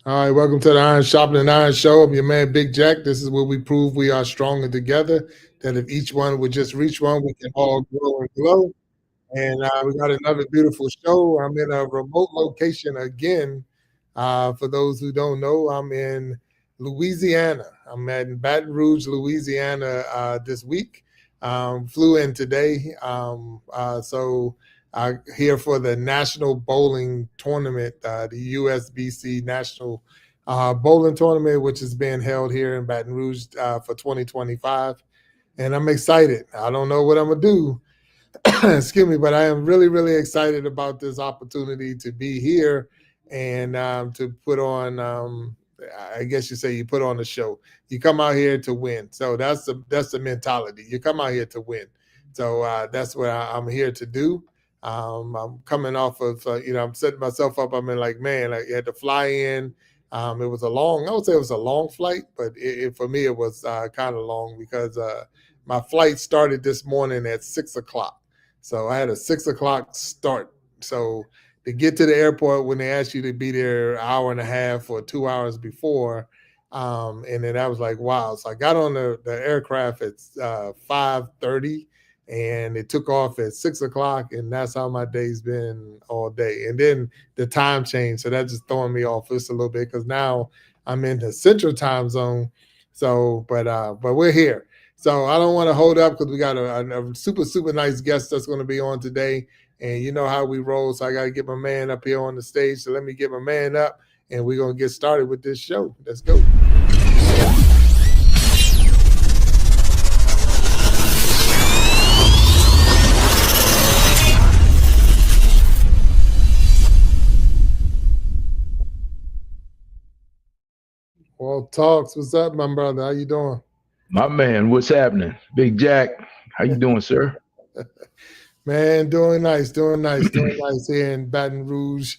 All right, welcome to the Iron Sharpening Iron Show. I'm your man, Big Jack. This is where we prove we are stronger together, that if each one would just reach one, we can all grow and glow. And we got another beautiful show. I'm in a remote location again. For those who don't know, I'm in Louisiana. I'm at Baton Rouge, Louisiana this week. Flew in today. Here for the National Bowling Tournament, the USBC National Bowling Tournament, which is being held here in Baton Rouge for 2025. And I'm excited. I don't know what I'm going to do. Excuse me, but I am really, really excited about this opportunity to be here and to put on, I guess you say you put on a show. You come out here to win. So that's the mentality. You come out here to win. So that's what I'm here to do. I'm coming off of, I'm setting myself up. I'm in like, man, I had to fly in. I would say it was a long flight, but for me, it was kind of long because my flight started this morning at 6:00. So I had a 6:00 start. So to get to the airport when they asked you to be there an hour and a half or 2 hours before, and then I was like, wow. So I got on the aircraft at 5:30, and it took off at 6:00, and that's how my day's been all day. And then the time changed, so that's just throwing me off just a little bit because now I'm in the Central Time Zone. So, but we're here. So I don't want to hold up because we got a super, super nice guest that's going to be on today. And you know how we roll. So I got to get my man up here on the stage. So let me get my man up and we're going to get started with this show. Let's go. Walt Talks. What's up, my brother? How you doing? My man, what's happening? Big Jack, how you doing, sir? Man, doing nice here in Baton Rouge,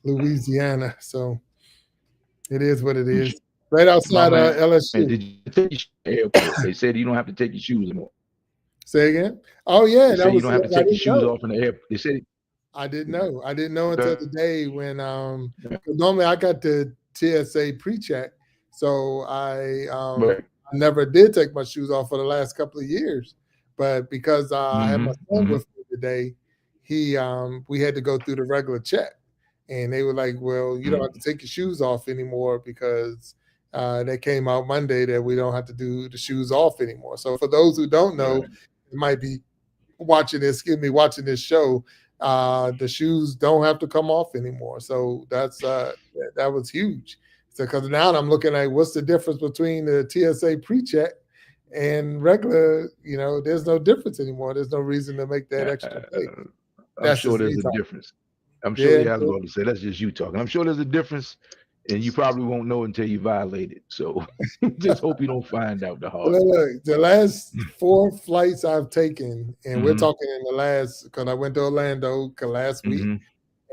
Louisiana. So it is what it is. Right outside LSU. Did you take your airport? They said you don't have to take your shoes anymore. Say again? Oh yeah, they said you don't have to take your shoes off in the airport. They said I didn't know. I didn't know until today when normally I got the TSA pre-check, so I never did take my shoes off for the last couple of years. But because I had my son with me today, we had to go through the regular check, and they were like, "Well, you don't have to take your shoes off anymore because that came out Monday that we don't have to do the shoes off anymore." So for those who don't know, it might be watching this show. The shoes don't have to come off anymore. So that was huge. So because now I'm looking at what's the difference between the TSA pre-check and regular, there's no difference anymore. There's no reason to make that extra pay. I'm sure there's a difference. I'm sure I was going to say that's just you talking. I'm sure there's a difference, and you probably won't know until you violate it. So just hope you don't find out the hard way. Look, the last 4 flights I've taken, and we're talking in the last, because I went to Orlando last week,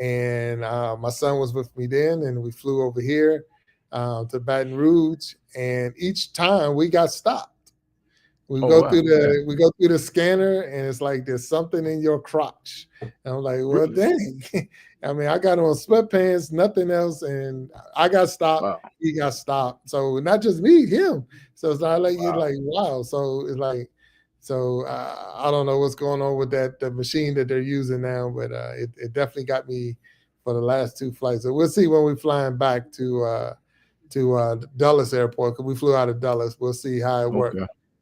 and my son was with me then, and we flew over here to Baton Rouge, and each time we got stopped. We go through the scanner, and it's like there's something in your crotch. And I'm like, well, dang. I mean, I got on sweatpants, nothing else, and I got stopped. Wow. He got stopped. So not just me, him. So it's not like you're like, wow. So it's like, I don't know what's going on with the machine that they're using now, but it definitely got me for the last 2 flights. So we'll see when we're flying back to Dulles Airport, because we flew out of Dulles. We'll see how it works.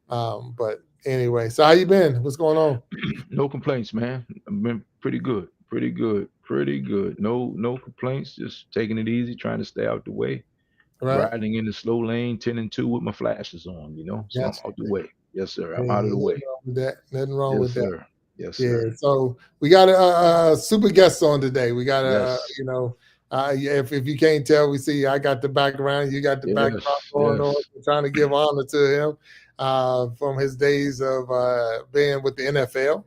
But anyway, so how you been? What's going on? No complaints, man. I've been pretty good. No complaints. Just taking it easy, trying to stay out the way. Right. Riding in the slow lane, 10 and 2 with my flashes on, So I'm out the way. Yes, sir. I'm out of the way. Nothing wrong with that. Yes, sir. Yeah. So we got a super guest on today. We got if you can't tell, we see I got the background, you got the background going on. We're trying to give honor to him from his days of being with the NFL.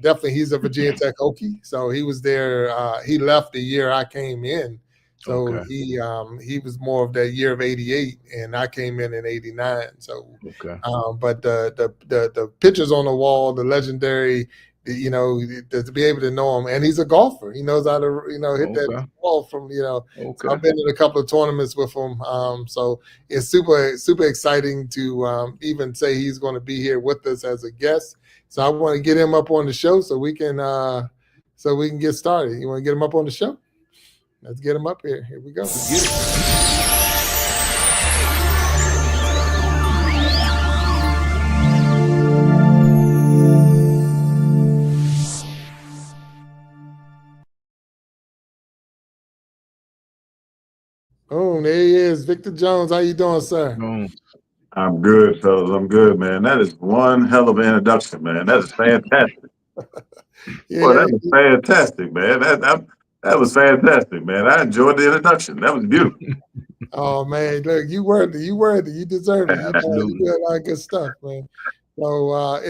Definitely, he's a Virginia Tech Hokie, so he was there. He left the year I came in, so he was more of that year of '88, and I came in '89. So, but the pictures on the wall, the legendary you know, to be able to know him. And he's a golfer. He knows how to, you know, hit that ball from, you know. So I've been in a couple of tournaments with him. So it's super exciting to even say he's going to be here with us as a guest. So I want to get him up on the show so we can get started. You want to get him up on the show? Let's get him up here. Here we go. Let's get it. Oh, there he is, Victor Jones. How you doing, sir? I'm good, fellas. I'm good, man. That is one hell of an introduction, man. That is fantastic. Boy, that was fantastic, man. That was fantastic, man. I enjoyed the introduction. That was beautiful. Oh man, look, you worthy. You deserve it. You did a lot of good stuff, man. So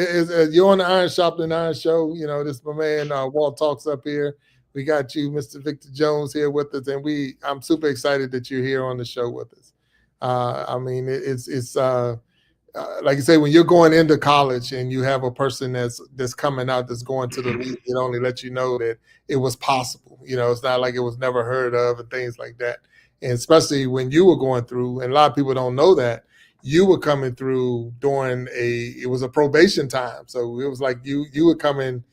you're on the Iron Sharpening Iron Show. You know, this is my man Walt Talks up here. We got you, Mr. Victor Jones, here with us, and I'm super excited that you're here on the show with us. I mean, it's like I say, when you're going into college and you have a person that's coming out that's going to the league, it only lets you know that it was possible. You know, it's not like it was never heard of and things like that. And especially when you were going through, and a lot of people don't know that, you were coming through during it was a probation time. So it was like you were coming,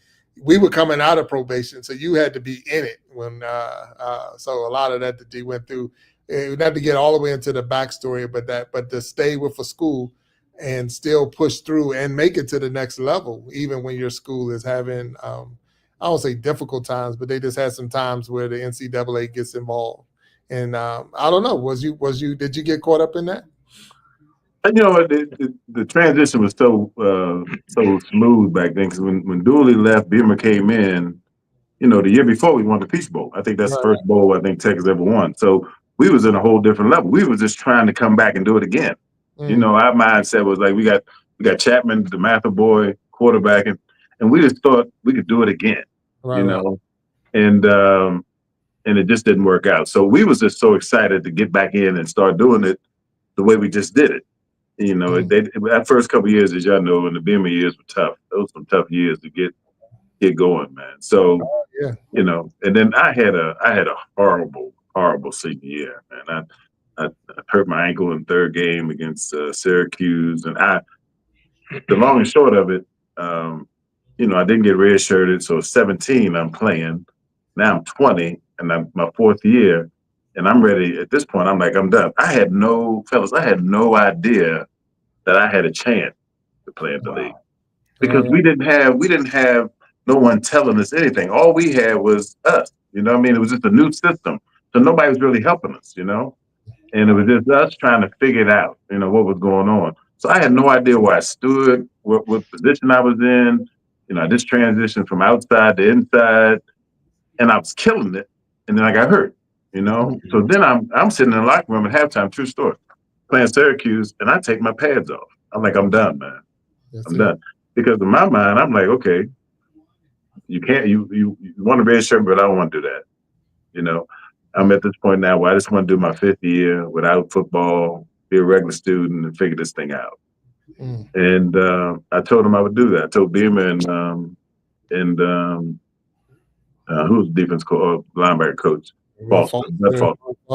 we were coming out of probation. So you had to be in it when, so a lot of that you went through, not to get all the way into the backstory, but to stay with a school and still push through and make it to the next level, even when your school is having, I don't say difficult times, but they just had some times where the NCAA gets involved. And I don't know, did you get caught up in that? And you know what, the transition was so smooth back then, because when Dooley left, Beamer came in, you know, the year before we won the Peach Bowl. I think that's the first bowl I think Texas ever won. So we was in a whole different level. We was just trying to come back and do it again. You know, our mindset was like, we got Chapman, the Mather boy, quarterback, and we just thought we could do it again. You know, and it just didn't work out. So we was just so excited to get back in and start doing it the way we just did it. You know, that first couple of years, as y'all know, and the Beamer years were tough. Those were some tough years to get going, man. So you know, and then I had a horrible senior year, man. I hurt my ankle in the third game against Syracuse, and the long and short of it, you know, I didn't get redshirted. So 17, I'm playing. Now I'm 20, and I'm my fourth year, and I'm ready. At this point, I'm like, I'm done. I had no idea that I had a chance to play in the league, because we didn't have no one telling us anything. All we had was us. You know what I mean? It was just a new system, so nobody was really helping us. You know. And it was just us trying to figure it out, you know, what was going on. So I had no idea where I stood, what position I was in. You know, I just transitioned from outside to inside, and I was killing it. And then I got hurt, you know. So then I'm sitting in the locker room at halftime, true story, playing Syracuse, and I take my pads off. I'm like, I'm done, man. I'm done. Because in my mind, I'm like, okay, you can't, you want a red shirt, but I don't want to do that, you know. I'm at this point now where I just want to do my 5th year without football, be a regular student, and figure this thing out. And I told him I would do that. I told Beamer and who was the defense coach, linebacker coach? Foster.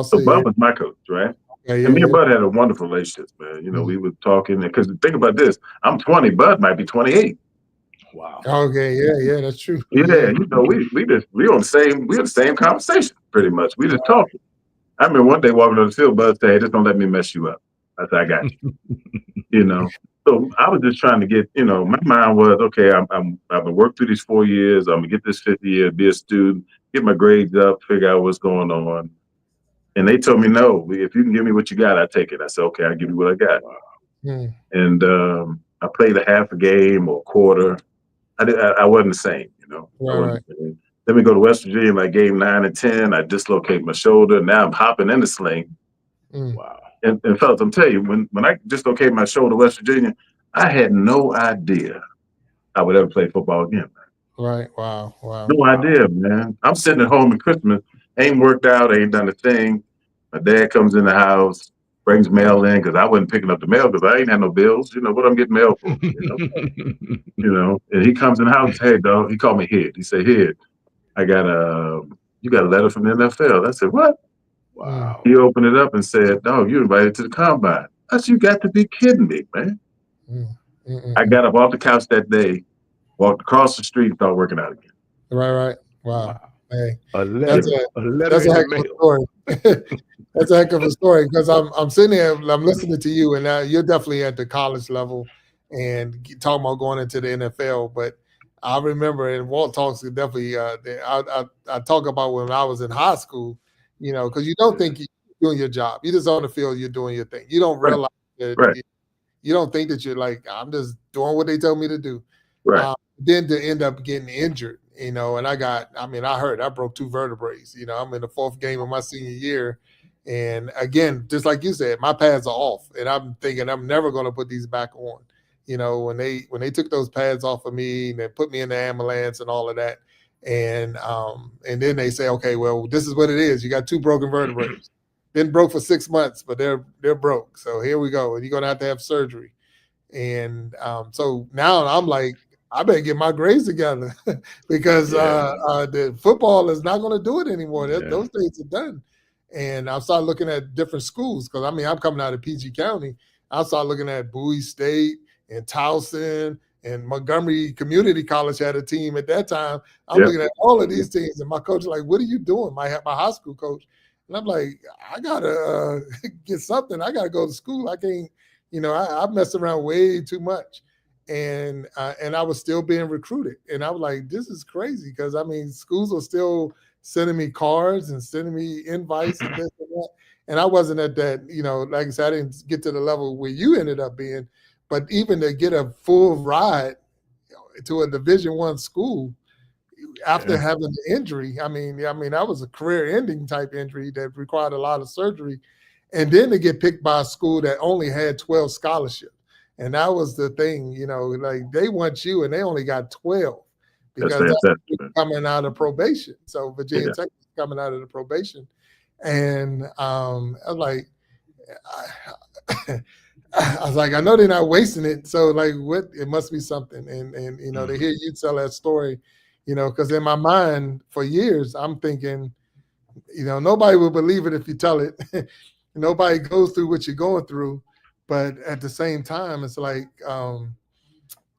So Bud was my coach, right? And me and Bud had a wonderful relationship, man. You know, we were talking, because think about this. I'm 20, Bud might be 28. Wow. Okay, yeah, that's true. Yeah, you know, we on the same conversation pretty much. We just talking. I remember one day walking on the field, Bud said, "Hey, just don't let me mess you up." I said, "I got you." You know. So I was just trying to get, you know, my mind was, okay, I've been working through these 4 years. I'm gonna get this 5th year, be a student, get my grades up, figure out what's going on. And they told me, no, if you can give me what you got, I take it. I said, okay, I'll give you what I got. And I played a half a game or a quarter. I wasn't the same, you know. Then we go to West Virginia, like game 9 and 10. I dislocate my shoulder. Now I'm hopping in the sling. Wow. And fellas, I'm telling you, when I dislocated my shoulder, West Virginia, I had no idea I would ever play football again. Right. Wow. No idea, man. I'm sitting at home at Christmas, ain't worked out, ain't done a thing. My dad comes in the house, brings mail in because I wasn't picking up the mail because I ain't had no bills. You know what I'm getting mail for? And he comes in the house. Hey, dog. He called me Head. He said, Head, you got a letter from the NFL. I said, what? Wow. He opened it up and said, dog, you invited to the combine. I said, you got to be kidding me, man. I got up off the couch that day, walked across the street, and started working out again. Right. Wow. Hey, That's a heck of a story. That's a heck of a story because I'm sitting there, I'm listening to you, and now you're definitely at the college level and talking about going into the NFL. But I remember, and Walt talks definitely. I talk about when I was in high school, because you don't think you're doing your job. You just on the field, you're doing your thing. You don't realize that. You don't think that you're like, I'm just doing what they tell me to do. Right. Then to end up getting injured, and I broke 2 vertebrae. I'm in the 4th game of my senior year. And again, just like you said, my pads are off. And I'm thinking I'm never going to put these back on. When they took those pads off of me and they put me in the ambulance and all of that. And then they say, okay, well, this is what it is. You got 2 broken vertebrae. Been broke for 6 months, but they're broke. So here we go. And you're gonna have surgery. And so now I'm like, I better get my grades together because the football is not going to do it anymore. Those days are done. And I started looking at different schools because I'm coming out of PG County. I started looking at Bowie State and Towson and Montgomery Community College had a team at that time. I'm looking at all of these teams, and my coach is like, "What are you doing?" My high school coach. And I'm like, I gotta get something. I gotta go to school. I can't, I messed around way too much, and I was still being recruited. And I was like, this is crazy because schools are still sending me cards and sending me invites and this and that. And I wasn't at that, like I said, I didn't get to the level where you ended up being. But even to get a full ride to a Division I school after having the injury, that was a career-ending type injury that required a lot of surgery, and then to get picked by a school that only had 12 scholarships, and that was the thing, like they want you, and they only got 12 because that's coming out of probation. So Virginia Tech is coming out of the probation, and I was like, I know they're not wasting it, so like, what? It must be something, and to hear you tell that story. Because in my mind for years, I'm thinking, nobody will believe it if you tell it. Nobody goes through what you're going through. But at the same time, it's like,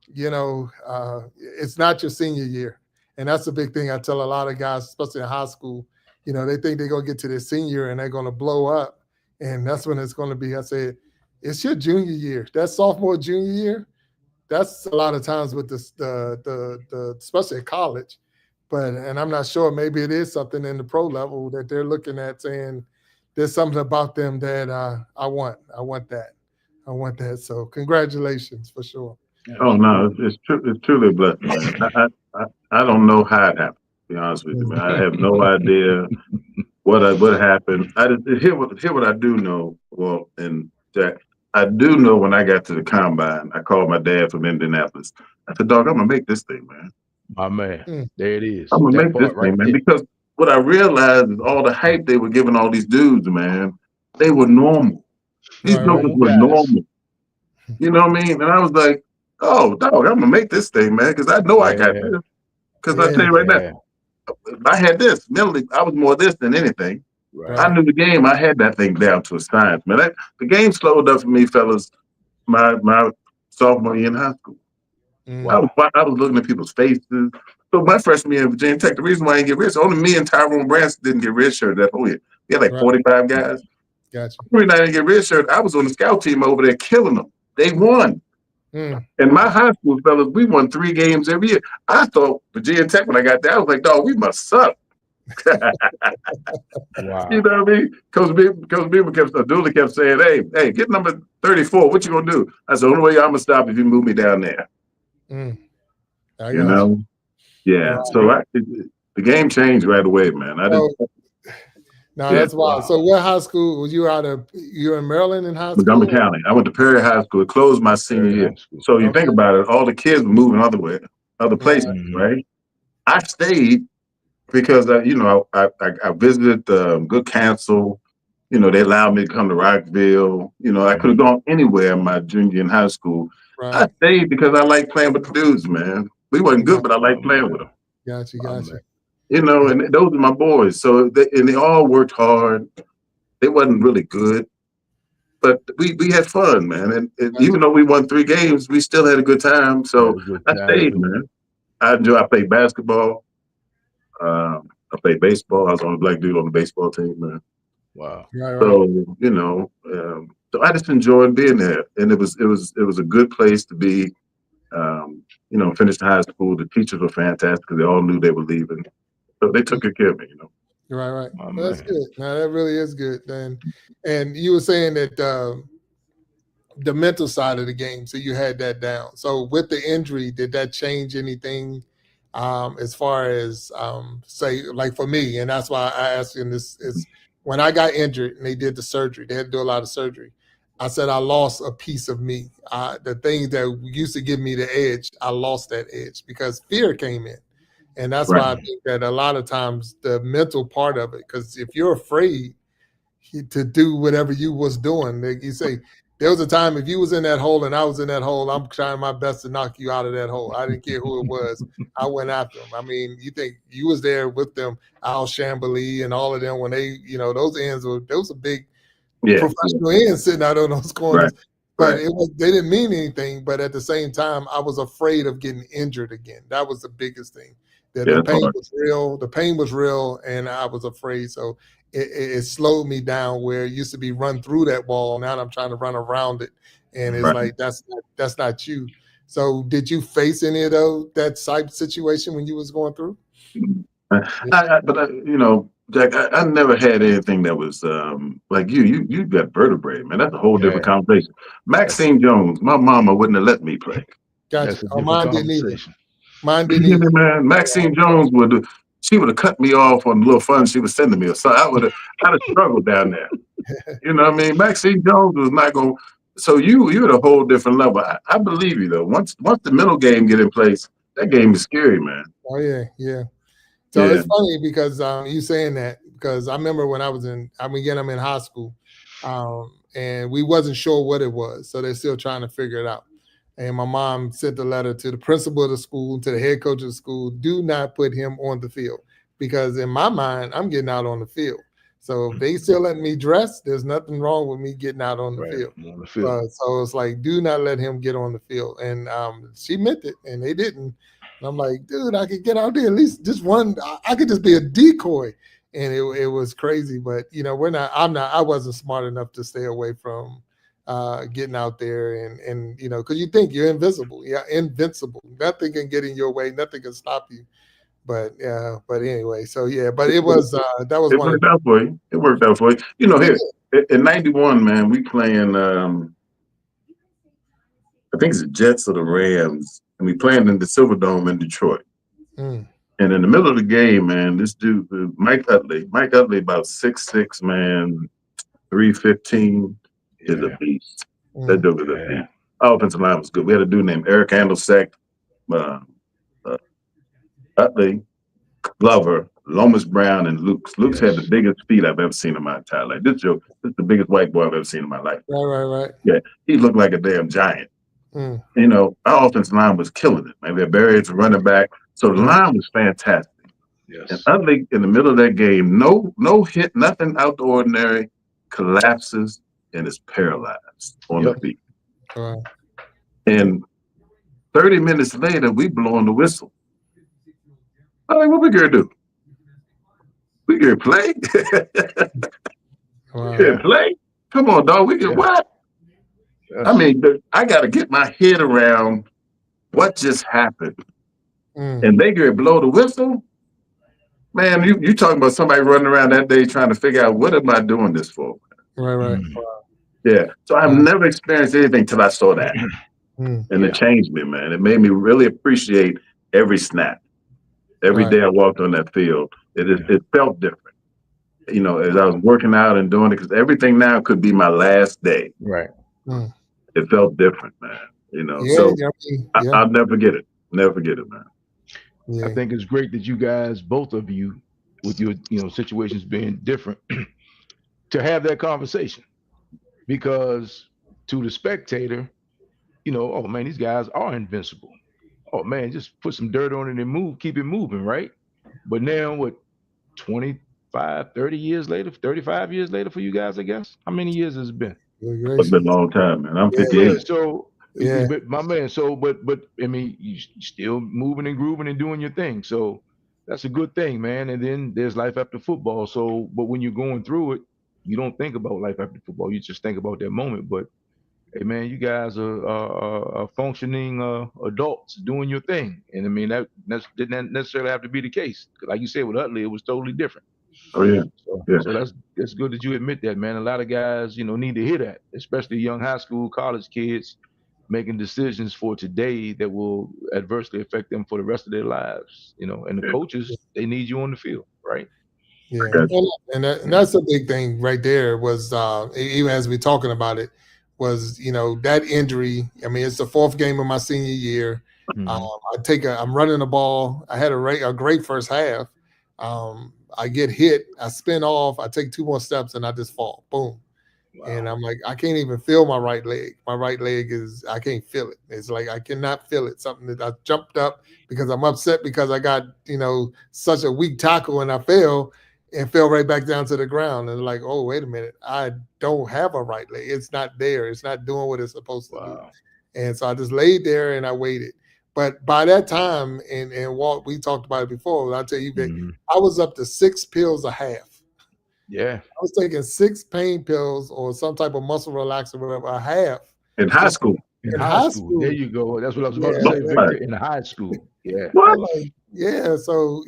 it's not your senior year. And that's a big thing I tell a lot of guys, especially in high school. They think they're going to get to their senior and they're going to blow up. And that's when it's going to be, I said, it's your junior year. That sophomore, junior year, that's a lot of times with the especially at college, and I'm not sure, maybe it is something in the pro level that they're looking at saying there's something about them that I want that. So congratulations for sure. Oh no, it's truly a blessing, man. I don't know how it happened, to be honest with you, man. I have no idea what happened. Hear what I do know, Walt and Jack. I do know when I got to the combine, I called my dad from Indianapolis. I said, dog, I'm going to make this thing, man. My man, there it is. I'm going to make this thing, man. Because what I realized is all the hype they were giving all these dudes, man, they were normal. These jokers were normal. You know what I mean? And I was like, oh, dog, I'm going to make this thing, man, because I know I got this. Because I tell you right now, I had this. Mentally, I was more this than anything. Right. I knew the game. I had that thing down to a science, man. The game slowed up for me, fellas, my sophomore year in high school. Wow. I was looking at people's faces. So my freshman year in Virginia Tech, the reason why I didn't get rich, only me and Tyrone Branson didn't get redshirt that whole year. We had like 45 guys. Gotcha. The reason I didn't get redshirt, I was on the scout team over there killing them. They won. And my high school fellas, we won 3 games every year. I thought Virginia Tech, when I got there, I was like, dog, we must suck. Wow. You know what I mean? Coach Beamer Dooley kept saying, hey, get number 34. What you gonna do? I said, the only way I'm gonna stop if you move me down there. You know? Yeah. Wow. So the game changed right away, man. That's wild. So what high school was you out of? You were in Maryland in high school? Montgomery County. I went to Perry High School. It closed my senior year. So you think about it, all the kids were moving other places, right? I stayed because I visited Good Counsel, they allowed me to come to Rockville. I could have gone anywhere in my junior in high school. I Right. stayed because I like playing with the dudes, man. We wasn't good, but I like playing with them. Gotcha. And those are my boys. So they all worked hard. They wasn't really good, but we had fun, man. And even though we won 3 games, we still had a good time. So I stayed, man. I played basketball. I played baseball. I was the only black dude on the baseball team, man. Wow. Right. So so I just enjoyed being there, and it was a good place to be. Finished high school. The teachers were fantastic because they all knew they were leaving, so they took good care of me. Right. Well, that's good. Now that really is good. And you were saying that the mental side of the game, so you had that down. So with the injury, did that change anything as far as say, like for me? And that's why I asked you this is when I got injured and they did the surgery, they had to do a lot of surgery. I said I lost a piece of me. The thing that used to give me the edge, I lost that edge because fear came in. And that's why I think that a lot of times the mental part of it, because if you're afraid to do whatever you was doing, like you say, there was a time if you was in that hole and I was in that hole, I'm trying my best to knock you out of that hole. I didn't care who it was. I went after them. I mean, you think you was there with them, Al Chambly and all of them when they, those ends were big professional ends sitting out on those corners. But they didn't mean anything. But at the same time, I was afraid of getting injured again. That was the biggest thing. The pain was real. The pain was real, and I was afraid. So it slowed me down where it used to be run through that wall. Now I'm trying to run around it, and it's like that's not you. So did you face any of that type situation when you was going through? Jack, I never had anything that was like you got vertebrae, man. That's a whole different conversation. Maxine Jones, my mama wouldn't have let me play. Gotcha. Mine didn't either. Mine didn't either. Man, Maxine Jones would have cut me off on the little fun she was sending me. So I'd have struggled down there. You know what I mean? Maxine Jones was not going. So you're at a whole different level. I believe you though. Once the middle game get in place, that game is scary, man. Oh yeah. So it's funny because you saying that because I remember when I'm in high school, and we wasn't sure what it was, so they're still trying to figure it out. And my mom sent a letter to the principal of the school, to the head coach of the school, do not put him on the field because in my mind, I'm getting out on the field. So if they still letting me dress, there's nothing wrong with me getting out on the field. So it's like, do not let him get on the field. And she meant it, and they didn't. And I'm like, dude, I could get out there at least just one. I could just be a decoy. And it was crazy. But, I wasn't smart enough to stay away from getting out there and because you think you're invisible. Yeah, invincible. Nothing can get in your way. Nothing can stop you. But anyway, so but it was that was worked out for you. It worked out for you. Here in '91, man, we playing I think it's the Jets or the Rams, and we playing in the Silverdome in Detroit. And in the middle of the game, man, this dude, Mike Utley about 6'6", man, 315, is a beast. That dude is a beast. Our offensive line was good. We had a dude named Eric Andelsek, Utley, Glover, Lomas Brown, and Luke's. Luke's had the biggest feet I've ever seen in my entire life. This is the biggest white boy I've ever seen in my life. Right. Yeah, he looked like a damn giant. Our offensive line was killing it. Man, we had barriers running back. So the line was fantastic. Yes. And Utley, in the middle of that game, no hit, nothing out the ordinary, collapses and is paralyzed on the feet. And 30 minutes later, we blowing the whistle. I'm like, what we gonna do? We gonna play? Play? Come on, dog. We can what? Yes. I mean, I got to get my head around what just happened. And they get blow the whistle. Man, you talking about somebody running around that day trying to figure out what am I doing this for? Right. Yeah. So I've never experienced anything till I saw that. And it changed me, man. It made me really appreciate every snap. Every day I walked on that field, it felt different. As I was working out and doing it, because everything now could be my last day. Right. It felt different, man. I'll never forget it. Never forget it, man. I think it's great that you guys, both of you, with your situations being different, to have that conversation, because to the spectator, oh man, these guys are invincible. Oh man, just put some dirt on it and keep it moving, right? But now what, 25, 30 years later, 35 years later for you guys, I guess? How many years has it been? It's been a long time, man. I'm 58. Yeah, so but my man, but I mean, you still moving and grooving and doing your thing. So that's a good thing, man. And then there's life after football. So, but when you're going through it, you don't think about life after football. You just think about that moment. But hey, man, you guys are functioning adults doing your thing. And I mean, that didn't necessarily have to be the case. Like you said, with Utley, it was totally different. Oh yeah. So that's good that you admit that, man. A lot of guys, need to hear that, especially young high school, college kids making decisions for today that will adversely affect them for the rest of their lives. And the coaches, they need you on the field, right? Yeah, and that's a big thing right there. Was even as we're talking about it, was that injury. I mean, it's the 4th game of my senior year. I'm running the ball. I had a great first half. I get hit. I spin off. I take 2 more steps and I just fall. Boom. Wow. And I'm like, I can't even feel my right leg. My right leg I can't feel it. It's like I cannot feel it. Something that I jumped up because I'm upset because I got such a weak tackle and I fell right back down to the ground. And like, oh, wait a minute, I don't have a right leg. It's not there. It's not doing what it's supposed to do. And so I just laid there and I waited. But by that time, and Walt, we talked about it before, I'll tell you, Vic, I was up to 6 pills a half. Yeah. I was taking 6 pain pills or some type of muscle relaxer, whatever, a half. In high school. In high school. There you go. That's what I was about to say, Victor. In high school. Yeah. What? Yeah. So,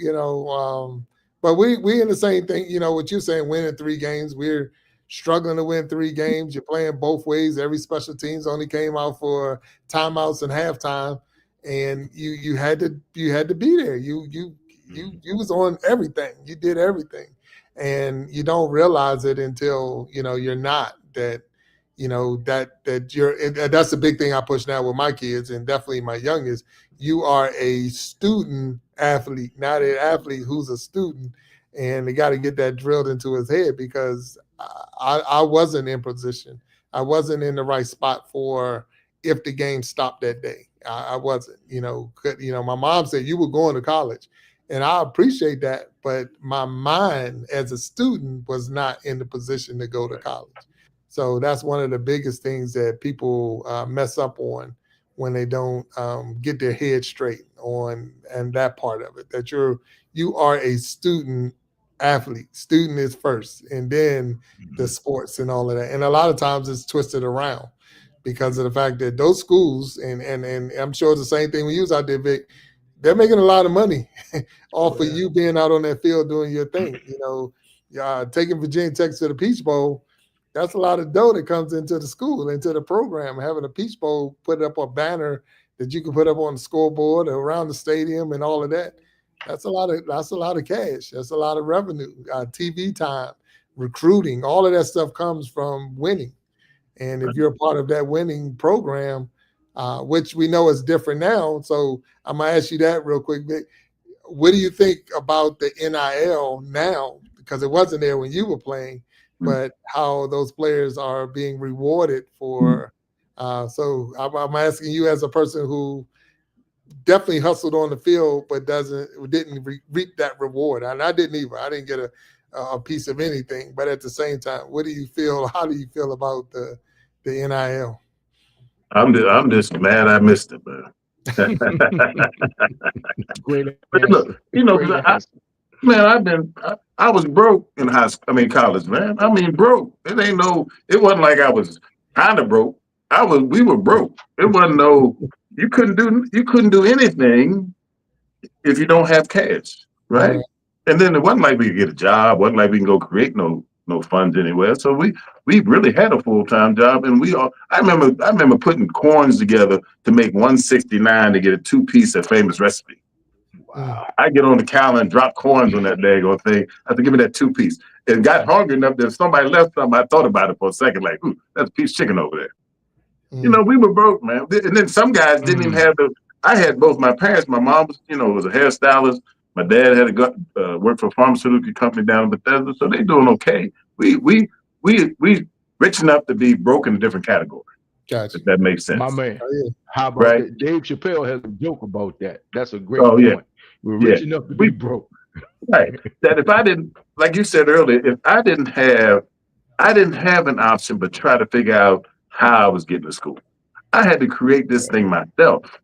but we in the same thing, what you're saying, winning 3 games. We're struggling to win 3 games. You're playing both ways. Every special teams only came out for timeouts and halftime. And you had to be there. You was on everything. You did everything. And you don't realize it until you're not. That that you're. That's the big thing I push now with my kids, and definitely my youngest. You are a student athlete, not an athlete who's a student, and they got to get that drilled into his head, because I wasn't in position. I wasn't in the right spot for if the game stopped that day. I wasn't. My mom said you were going to college. And I appreciate that, but my mind as a student was not in the position to go to college. So that's one of the biggest things that people mess up on when they don't get their head straight on, and that part of it, that you are a student athlete. Student is first, and then the sports and all of that. And a lot of times it's twisted around because of the fact that those schools, and I'm sure it's the same thing when you was out there, Vic, they're making a lot of money off of you being out on that field doing your thing. Taking Virginia Tech to the Peach Bowl, that's a lot of dough that comes into the school, into the program. Having a Peach Bowl, put up a banner that you can put up on the scoreboard or around the stadium and all of that. That's a lot of cash. That's a lot of revenue, TV time, recruiting. All of that stuff comes from winning. And if you're a part of that winning program, which we know is different now. So I'm going to ask you that real quick, Vic. What do you think about the NIL now? Because it wasn't there when you were playing, but how those players are being rewarded for. So I'm asking you as a person who definitely hustled on the field, but didn't reap that reward. And I didn't either. I didn't get a piece of anything. But at the same time, how do you feel about the NIL? I'm just mad I missed it, man. Great. But look, I was broke in college, man. I mean, broke. It wasn't like I was kind of broke. We were broke. It wasn't you couldn't do anything if you don't have cash, right? And then it wasn't like we could get a job. Wasn't like we can go create no funds anywhere. So we really had a full-time job, and I remember putting coins together to make 169 to get a 2-piece of Famous Recipe. Wow. I get on the counter and drop coins on that daggone thing. I have to give me that 2-piece. And got hungry enough that if somebody left something, I thought about it for a second, like, ooh, that's a piece of chicken over there. We were broke, man. And then some guys didn't even have I had both my parents. My mom was a hairstylist. My dad had worked for a pharmaceutical company down in Bethesda, so they doing okay. We we rich enough to be broke in a different category. Gotcha. If that makes sense. My man. Oh, yeah. How about Right. that? Dave Chappelle has a joke about that. That's a great Oh, yeah. point. We're rich enough to be broke. Right. That if I didn't, like you said earlier, if I didn't have an option but try to figure out how I was getting to school. I had to create this thing myself.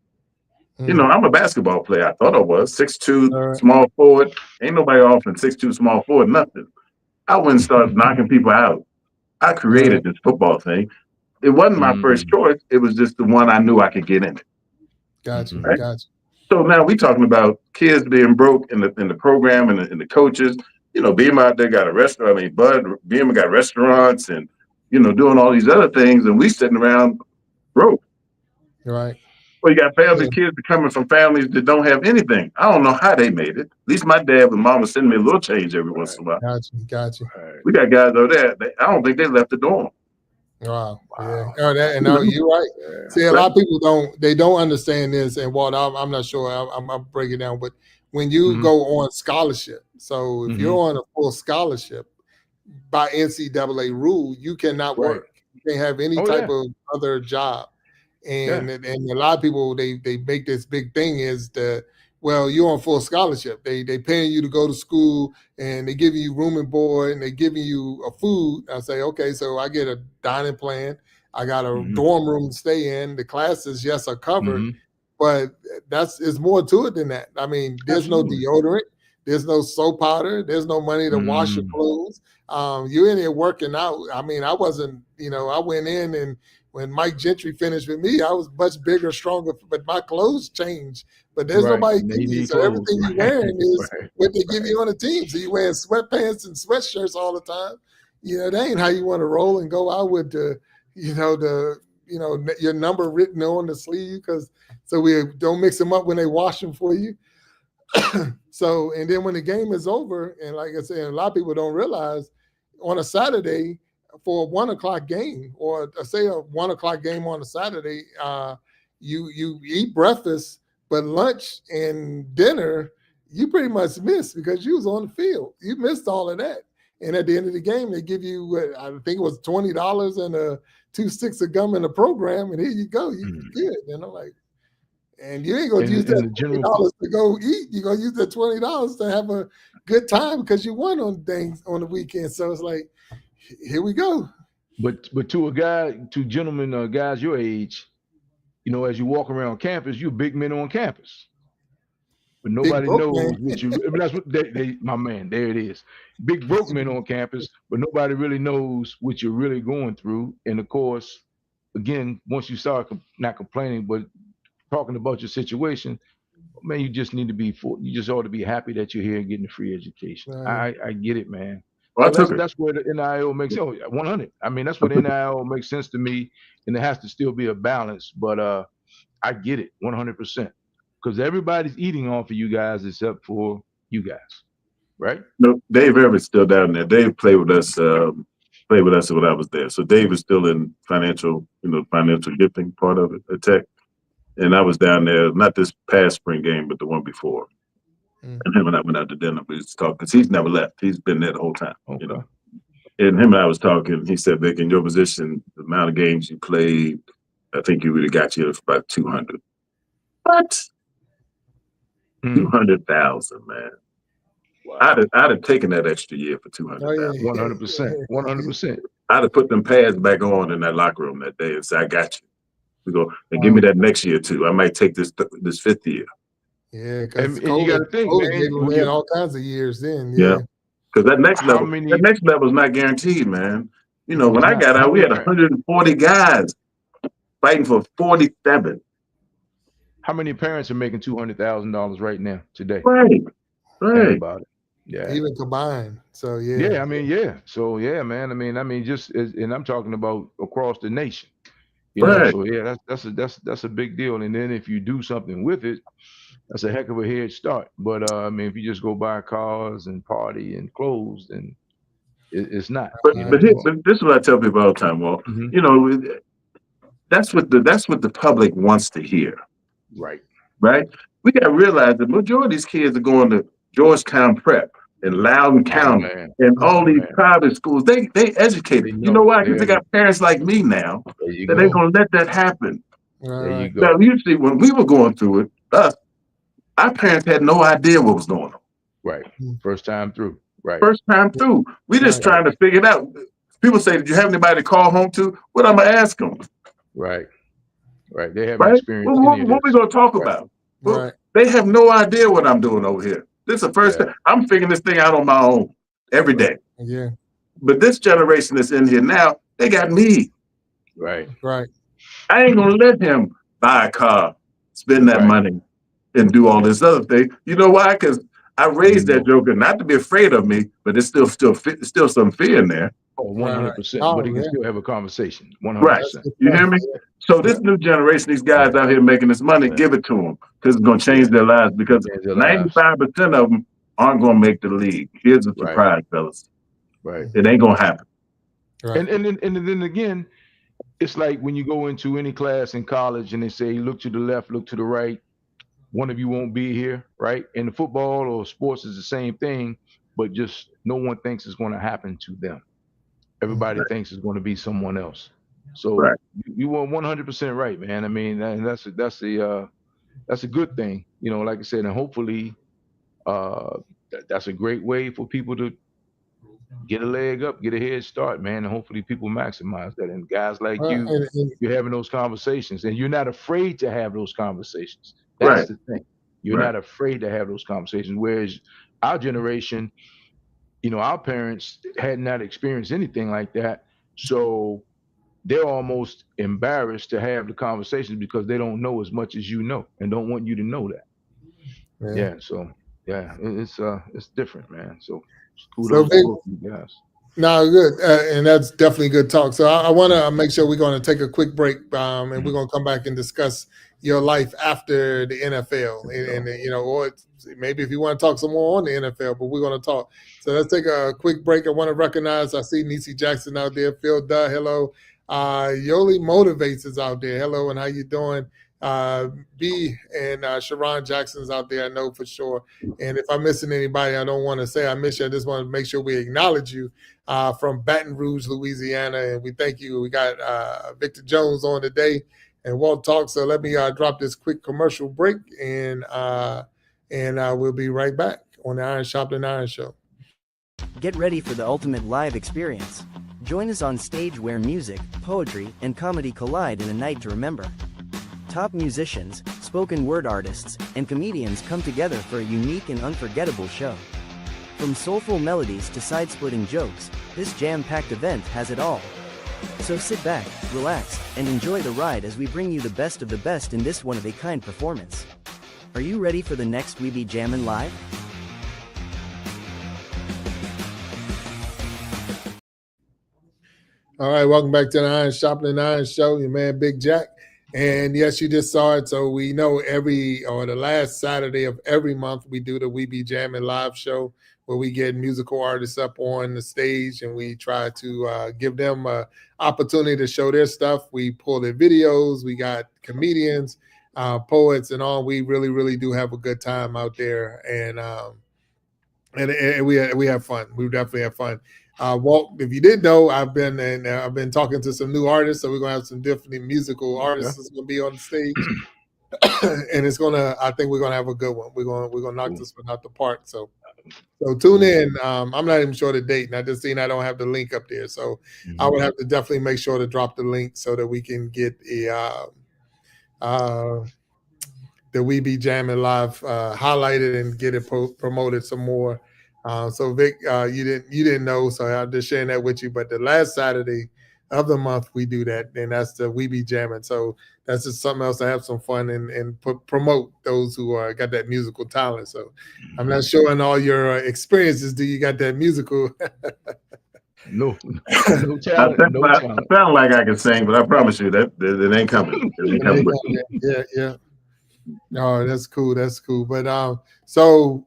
You know, I'm a basketball player. I thought I was 6'2", small forward. Ain't nobody offering 6'2", small forward, nothing. I went and started knocking people out. I created this football thing. It wasn't my first choice. It was just the one I knew I could get in it. Gotcha. Right? Gotcha. So now we talking about kids being broke in the program and the coaches. You know, Beamer out there got a restaurant. I mean, Beamer got restaurants and, you know, doing all these other things. And we sitting around broke. Right. Well, you got families, kids coming from families that don't have anything. I don't know how they made it. At least my dad and mom was sending me a little change every once in a while. Gotcha. We got guys over there. I don't think they left the dorm. Wow. Yeah. Oh, you're right. See, a lot of people don't understand this. And Walt, I'm not sure. I'm breaking it down. But when you go on scholarship, so if you're on a full scholarship by NCAA rule, you cannot work. You can't have any type of other job. And a lot of people they make this big thing is well, you're on full scholarship. They paying you to go to school and they giving you room and board and they giving you a food. I say, okay, so I get a dining plan. I got a dorm room to stay in. The classes, yes, are covered, but it's more to it than that. I mean, there's no deodorant, there's no soap powder, there's no money to wash your clothes. You're in there working out. I mean, I wasn't, I went in and when Mike Gentry finished with me, I was much bigger, stronger, but my clothes changed. But there's nobody giving you, so everything you're wearing is what they give you on the team. So you're wearing sweatpants and sweatshirts all the time. That ain't how you want to roll and go out with your number written on the sleeve so we don't mix them up when they wash them for you. So, and then when the game is over, and like I said, a lot of people don't realize on a Saturday, for a 1 o'clock game, or say a 1 o'clock game on a Saturday, you eat breakfast, but lunch and dinner you pretty much missed because you was on the field. You missed all of that. And at the end of the game, they give you, I think it was $20 and 2 sticks of gum in the program, and here you go, you good. And I'm like, and you ain't gonna use that $20 to go eat. You're gonna use that $20 to have a good time because you won on things on the weekend. So it's like, here we go. But to gentlemen, guys your age, as you walk around campus, you're big men on campus. But nobody knows what you. I mean, that's what my man. There it is, big broke men on campus. But nobody really knows what you're really going through. And of course, again, once you start not complaining, but talking about your situation, man, you just need to you just ought to be happy that you're here and getting a free education. Right. I get it, man. Well, that's where the NIL makes 100. I mean, that's what NIL makes sense to me, and there has to still be a balance. But I get it 100% because everybody's eating off of you guys except for you guys, right? No, Dave Everett's still down there. Dave played with us when I was there. So Dave is still in financial gifting part of it at Tech, and I was down there not this past spring game, but the one before. And him and I went out to dinner. We was talking because he's never left. He's been there the whole time, And him and I was talking. He said, "Vic, in your position, the amount of games you played, I think you really got you for about 200." What? 200,000, man. Wow. I'd have taken that extra year for 200,000. 100%. I'd have put them pads back on in that locker room that day and said, "I got you." We go and give me that next year too. I might take this 5th year. Yeah, because you got to think, man, we had all kinds of years then. Yeah, because that next level is not guaranteed, man. When I got out, we had 140 guys fighting for 47. How many parents are making $200,000 right now today? Right. Think about it. Yeah, even combined. So yeah. Yeah, I mean, yeah. So yeah, man. I mean, just and I'm talking about across the nation. So yeah, that's a big deal. And then if you do something with it, that's a heck of a head start. But I mean, if you just go buy cars and party and clothes, then it's not. But this is what I tell people all the time. Well, that's what the public wants to hear. Right. We got to realize the majority of these kids are going to Georgetown Prep, and Loudoun County and all these private schools, they educated. You know why? Because they got parents like me now that ain't gonna let that happen. There you go. Now, usually when we were going through it, our parents had no idea what was going on. Right. First time through. Right. First time through. We just trying to figure it out. People say, "Did you have anybody to call home to?" What I'm gonna ask them? Right. Right. They haven't experienced what we gonna talk about? Right. They have no idea what I'm doing over here. This is the first time I'm figuring this thing out on my own every day. Yeah. But this generation that's in here now, they got me. Right. Right. I ain't gonna let him buy a car, spend that money, and do all this other thing. You know why? Because I raised that joker not to be afraid of me, but it's still some fear in there. Oh, 100%. But he can still have a conversation. 100%. Right. You hear me? So this new generation, these guys out here making this money, give it to them because it's going to change their lives. Because 95% of them aren't going to make the league. Here's a surprise, fellas. Right. It ain't going to happen. Right. And then again, it's like when you go into any class in college and they say, look to the left, look to the right. One of you won't be here, right? In the football or sports is the same thing, but just no one thinks it's going to happen to them. Everybody thinks it's going to be someone else. So you were 100% right, man. I mean, and that's a good thing, you know. Like I said, and hopefully, that's a great way for people to get a leg up, get a head start, man. And hopefully, people maximize that. And guys like you're having those conversations, and you're not afraid to have those conversations. That's the thing. You're not afraid to have those conversations. Whereas our generation, you know, our parents had not experienced anything like that. So they're almost embarrassed to have the conversations because they don't know as much as you know and don't want you to know that. It's different, man. So kudos to both of you guys. No, good. And that's definitely good talk. So I want to make sure we're going to take a quick break and we're going to come back and discuss your life after the NFL. And you know, or maybe if you want to talk some more on the NFL, but we're going to talk. So let's take a quick break. I want to recognize, I see Niecy Jackson out there. Phil Duh, hello. Yoli Motivates is out there. Hello, and how you doing? B and Sharon Jackson's out there, I know for sure. And if I'm missing anybody, I don't want to say I miss you. I just want to make sure we acknowledge you from Baton Rouge, Louisiana. And we thank you. We got Victor Jones on today and Walt Talk. So let me drop this quick commercial break and we'll be right back on the Iron Sharpening Iron Show. Get ready for the ultimate live experience. Join us on stage where music, poetry, and comedy collide in a night to remember. Top musicians, spoken word artists, and comedians come together for a unique and unforgettable show. From soulful melodies to side-splitting jokes, this jam-packed event has it all. So sit back, relax, and enjoy the ride as we bring you the best of the best in this one-of-a-kind performance. Are you ready for the next We Be Jammin' Live? All right, welcome back to the Iron Sharpening Iron Show. Your man, Big Jack. And yes, you just saw it. So we know the last Saturday of every month, we do the We Be Jammin' live show where we get musical artists up on the stage and we try to give them an opportunity to show their stuff. We pull their videos. We got comedians, poets, and all. We really, really do have a good time out there, and we have fun. We definitely have fun. Walt, if you didn't know, I've been talking to some new artists, so we're gonna have some different musical artists that's gonna be on the stage, and I think we're gonna have a good one. We're gonna knock this one out the park. So tune in. I'm not even sure the date, and I just seen I don't have the link up there, so I would have to definitely make sure to drop the link so that we can get the We Be Jammin' live highlighted and get it promoted some more. So Vic, you didn't know, so I'm just sharing that with you. But the last Saturday of the month we do that, and that's the We Be Jammin'. So that's just something else to have some fun and promote those who got that musical talent. So I'm not sure in all your experiences, do you got that musical? No talent. I sound like I can sing, but I promise you that it ain't coming. It ain't coming. Yeah. Oh, that's cool. But so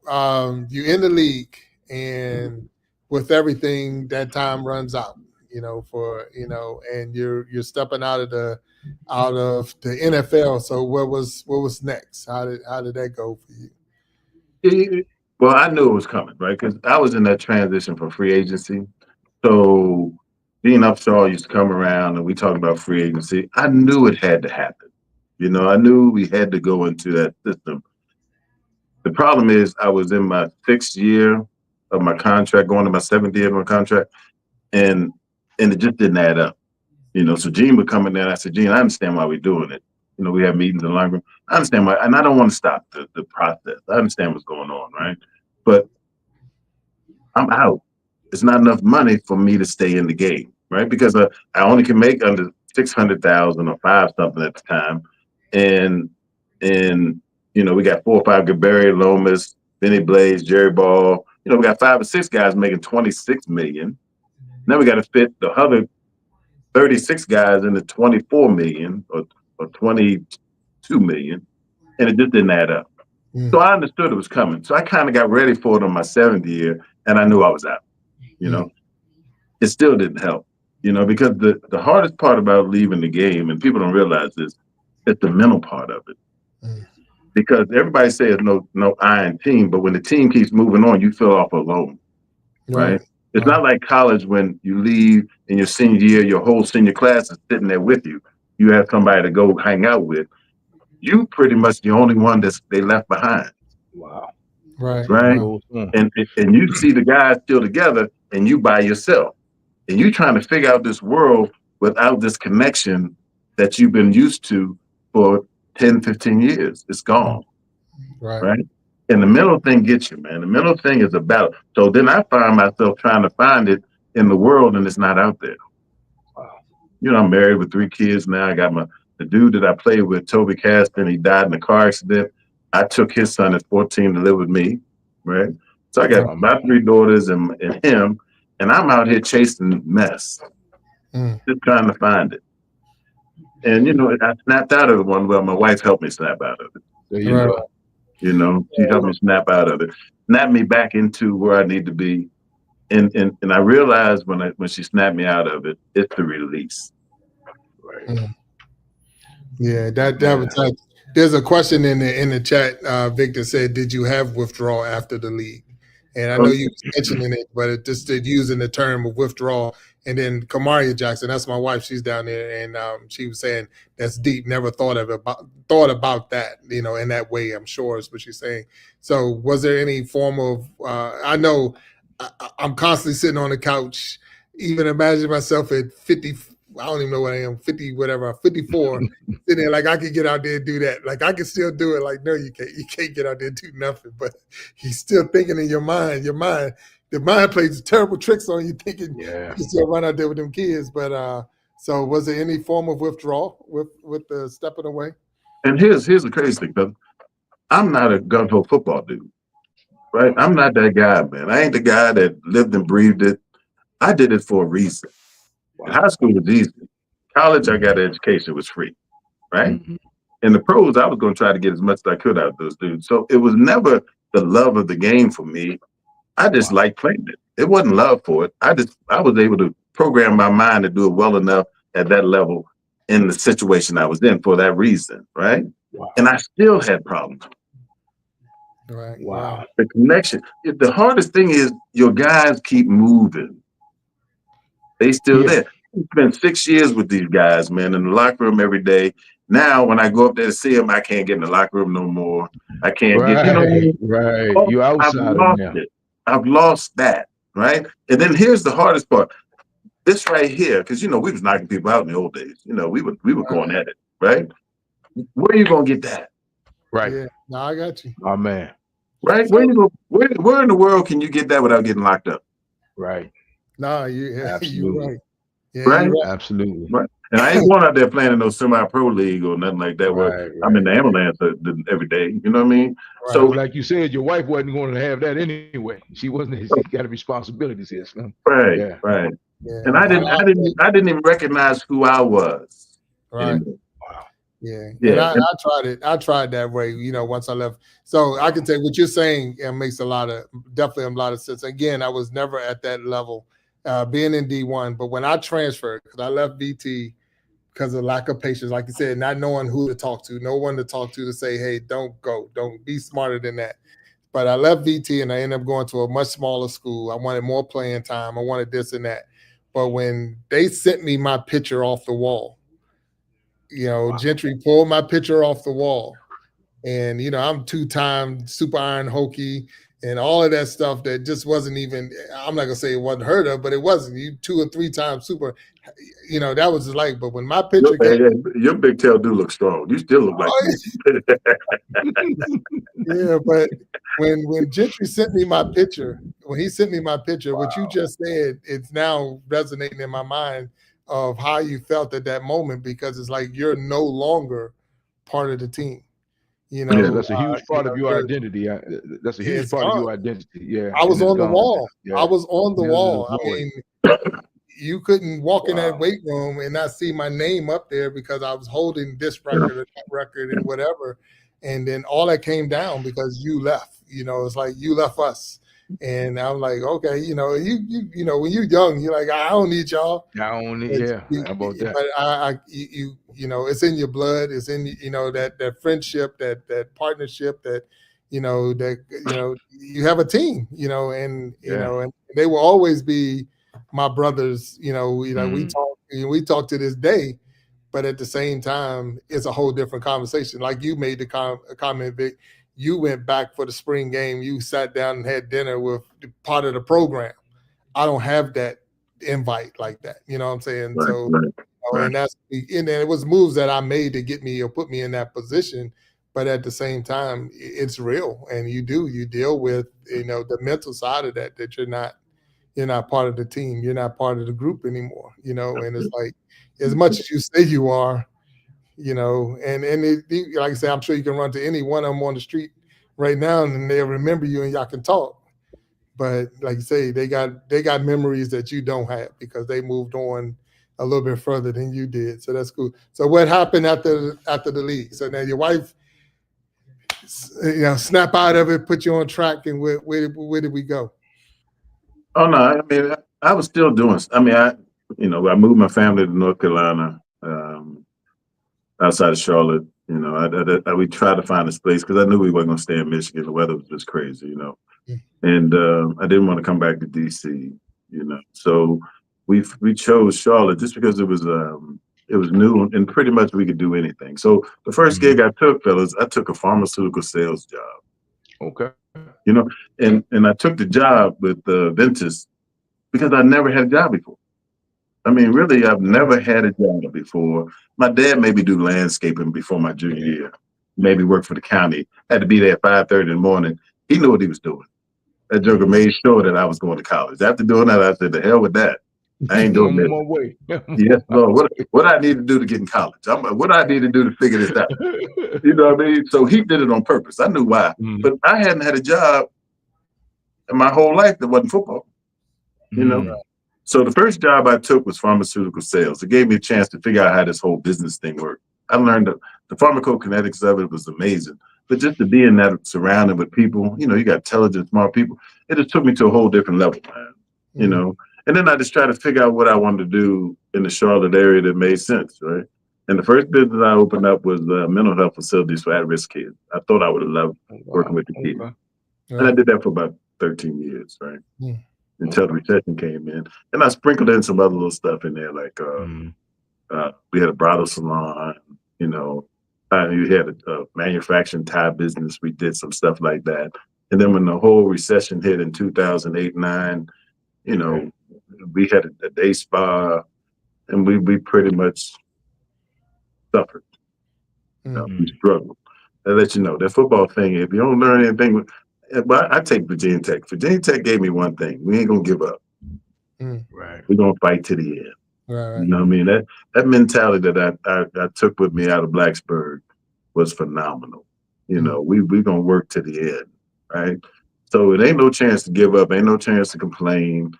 you in the league, and with everything, that time runs out, and you're stepping out of the NFL. So what was next? How did that go for you? Well, I knew it was coming, right? Because I was in that transition from free agency. So Dean Upshaw used to come around and we talked about free agency. I knew it had to happen. I knew we had to go into that system. The problem is I was in my 6th year of my contract, going to my 7th year of my contract, and it just didn't add up. So Gene would come in there and I said, Gene, I understand why we're doing it. We have meetings in the locker room. I understand why, and I don't want to stop the process. I understand what's going on, right? But I'm out. It's not enough money for me to stay in the game, right? Because I only can make under 600,000 or 5 something at the time, and we got 4 or 5 good Barry Lomas, Benny Blaze, Jerry Ball. We got 5 or 6 guys making 26 million. Now we got to fit the other 36 guys into 24 million or 22 million, and it just didn't add up. So I understood it was coming. So I kind of got ready for it on my 7th year, and I knew I was out. It still didn't help, because the hardest part about leaving the game, and people don't realize this, it's the mental part of it. Because everybody says no iron team, but when the team keeps moving on, you feel awful alone, right? It's not like college when you leave in your senior year, your whole senior class is sitting there with you. You have somebody to go hang out with. You pretty much the only one that they left behind. Wow. Right. And you see the guys still together and you by yourself. And you trying to figure out this world without this connection that you've been used to for 10, 15 years. It's gone. Right. And the mental thing gets you, man. The mental thing is a battle. So then I find myself trying to find it in the world and it's not out there. Wow. I'm married with 3 kids now. I got the dude that I played with, Toby Caston, he died in a car accident. I took his son at 14 to live with me, right? So I got my 3 daughters and him, and I'm out here chasing mess, just trying to find it. And, I snapped out of the one where my wife helped me snap out of it. There you go. She helped me snap out of it, snap me back into where I need to be. And I realized when she snapped me out of it, it's the release. Right. Yeah, that was there's a question in the chat. Victor said, "Did you have withdrawal after the league?" And I know you was mentioning it, but it just did using the term of withdrawal. And then Kamaria Jackson, that's my wife. She's down there, and she was saying that's deep. Never thought about that, in that way. I'm sure is what she's saying. So, was there any form of? I know I'm constantly sitting on the couch. Even imagine myself at 50. I don't even know what I am, 50, whatever, 54, sitting there like I could get out there and do that. Like I can still do it. Like, no, you can't. You can't get out there and do nothing. But he's still thinking in your mind. The mind plays terrible tricks on you, thinking you still run out there with them kids. But so was there any form of withdrawal with the stepping away? And here's the crazy thing, brother. I'm not a gun-ho football dude, right? I'm not that guy, man. I ain't the guy that lived and breathed it. I did it for a reason. High school was easy. College, I got an education, was free, right? In the pros, I was going to try to get as much as I could out of those dudes. So it was never the love of the game for me. I just liked playing it. It wasn't love for it. I was able to program my mind to do it well enough at that level in the situation I was in for that reason, right? Wow. And I still had problems. Right. Wow. The connection. The hardest thing is your guys keep moving. They still there. I spent 6 years with these guys, man, in the locker room every day. Now, when I go up there to see them, I can't get in the locker room no more. I can't get, Right. You outside of now. I've lost that, right? And then here's the hardest part. This right here, because, we was knocking people out in the old days. We were going at it, right? Where are you going to get that? Right. Yeah. No, I got you. Oh, man. Right? Where in the world can you get that without getting locked up? Right. No, you're right. Yeah, right? You're right. Absolutely. Right. And I ain't going out there playing in no semi-pro league or nothing like that. Where I'm in the ambulance every day. You know what I mean? Right. So, like you said, your wife wasn't going to have that anyway. She wasn't. She got responsibilities here. So. Right. Yeah. Right. Yeah. And I didn't even recognize who I was. Right. Anymore. Yeah. And I tried that way, once I left. So I can tell you what you're saying, it makes definitely a lot of sense. Again, I was never at that level, being in D1, but when I transferred, because I left BT because of lack of patience, like you said, not knowing who to talk to, no one to talk to say, hey, don't go, don't be smarter than that. But I left VT and I ended up going to a much smaller school. I wanted more playing time. I wanted this and that. But when they sent me my picture off the wall, Gentry pulled my picture off the wall. And, I'm 2-time super iron hokey and all of that stuff that just wasn't even, I'm not going to say it wasn't heard of, but it wasn't. You 2 or 3 times super, that was like, but when my picture your big tail do look strong. You still look like yeah, but when Gentry sent me my picture, when he sent me my picture, what you just said, it's now resonating in my mind of how you felt at that moment, because it's like you're no longer part of the team. That's a huge part of your identity. That's a huge part of your identity. Yeah, I was on the wall. Yeah. I was on the wall. I mean, you couldn't walk in that weight room and not see my name up there because I was holding this record or that record and whatever. And then all that came down because you left. It's like you left us. And I'm like, okay, you when you're young, you're like, I don't need y'all. I don't need, how about that? But it's in your blood. It's in, that friendship, that partnership, that, you have a team, and they will always be my brothers. We talk to this day, but at the same time, it's a whole different conversation. Like you made the comment, Vic. You went back for the spring game. You sat down and had dinner with part of the program. I don't have that invite like that. You know what I'm saying? Right. And it was moves that I made to get me or put me in that position. But at the same time, it's real, and you deal with the mental side of that you're not part of the team. You're not part of the group anymore. And it's like as much as you say you are. Like I say, I'm sure you can run to any one of them on the street right now and they'll remember you and y'all can talk. But like you say, they got memories that you don't have because they moved on a little bit further than you did. So that's cool. So what happened after the league? So now your wife, snap out of it, put you on track, and where did we go? Oh no, I mean, I was still doing. I mean, I moved my family to North Carolina. Outside of Charlotte, we tried to find a place because I knew we weren't going to stay in Michigan. The weather was just crazy, and I didn't want to come back to DC, So we chose Charlotte just because it was new and pretty much we could do anything. So the first gig I took, fellas, I took a pharmaceutical sales job. Okay. And I took the job with Ventus because I never had a job before. I mean, really, I've never had a job before. My dad maybe do landscaping before my junior year, maybe work for the county. Had to be there at 5:30 in the morning. He knew what he was doing. That joker made sure that I was going to college. After doing that, I said, the hell with that. I ain't doing this. My way. Yes, Lord. What I need to do to get in college? What I need to do to figure this out? You know what I mean? So he did it on purpose. I knew why. But I hadn't had a job in my whole life that wasn't football. So the first job I took was pharmaceutical sales. It gave me a chance to figure out how this whole business thing worked. I learned the pharmacokinetics of it was amazing. But just to be in that surrounded with people, you got intelligent, smart people, it just took me to a whole different level, man. And then I just tried to figure out what I wanted to do in the Charlotte area that made sense, right? And the first business I opened up was mental health facilities for at-risk kids. I thought I would have loved working with the kids. And I did that for about 13 years, right? Until the recession came in. And I sprinkled in some other little stuff in there, like we had a bridal salon, you had a manufacturing tie business. We did some stuff like that. And then when the whole recession hit in 2008, 9, we had a day spa, and we pretty much suffered. We struggled. I let you know that football thing, if you don't learn anything, but I take Virginia Tech. Virginia Tech gave me one thing: we ain't gonna give up. Right. We're gonna fight to the end. Right. You know what I mean? That mentality that I took with me out of Blacksburg was phenomenal. We gonna work to the end, right? So it ain't no chance to give up. Ain't no chance to complain.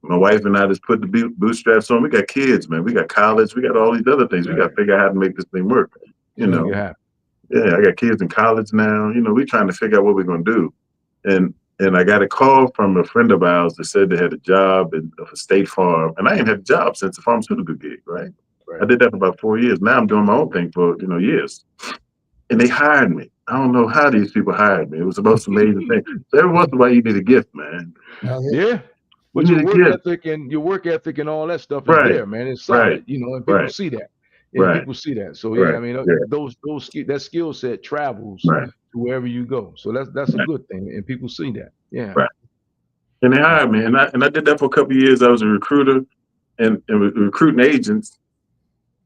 My wife and I just put the bootstraps on. We got kids, man. We got college. We got all these other things. We got to figure out how to make this thing work. Yeah, I got kids in college now. We trying to figure out what we're gonna do. And I got a call from a friend of ours that said they had a job for State Farm, and I ain't had a job since the pharmaceutical gig, right? I did that for about 4 years. Now I'm doing my own thing for years, and they hired me. I don't know how these people hired me. It was the most amazing thing. So every once in a while, you need a gift, man. Yeah. But You your need a work gift. ethic and all that stuff is Right, there, man. It's right, solid, and people right, see that. And right, people see that. So yeah, right, I mean, yeah, that skill set travels right, to wherever you go. So that's a right, good thing, and people see that. Yeah. right. And they hired me, and I did that for a couple of years. I was a recruiter and recruiting agents.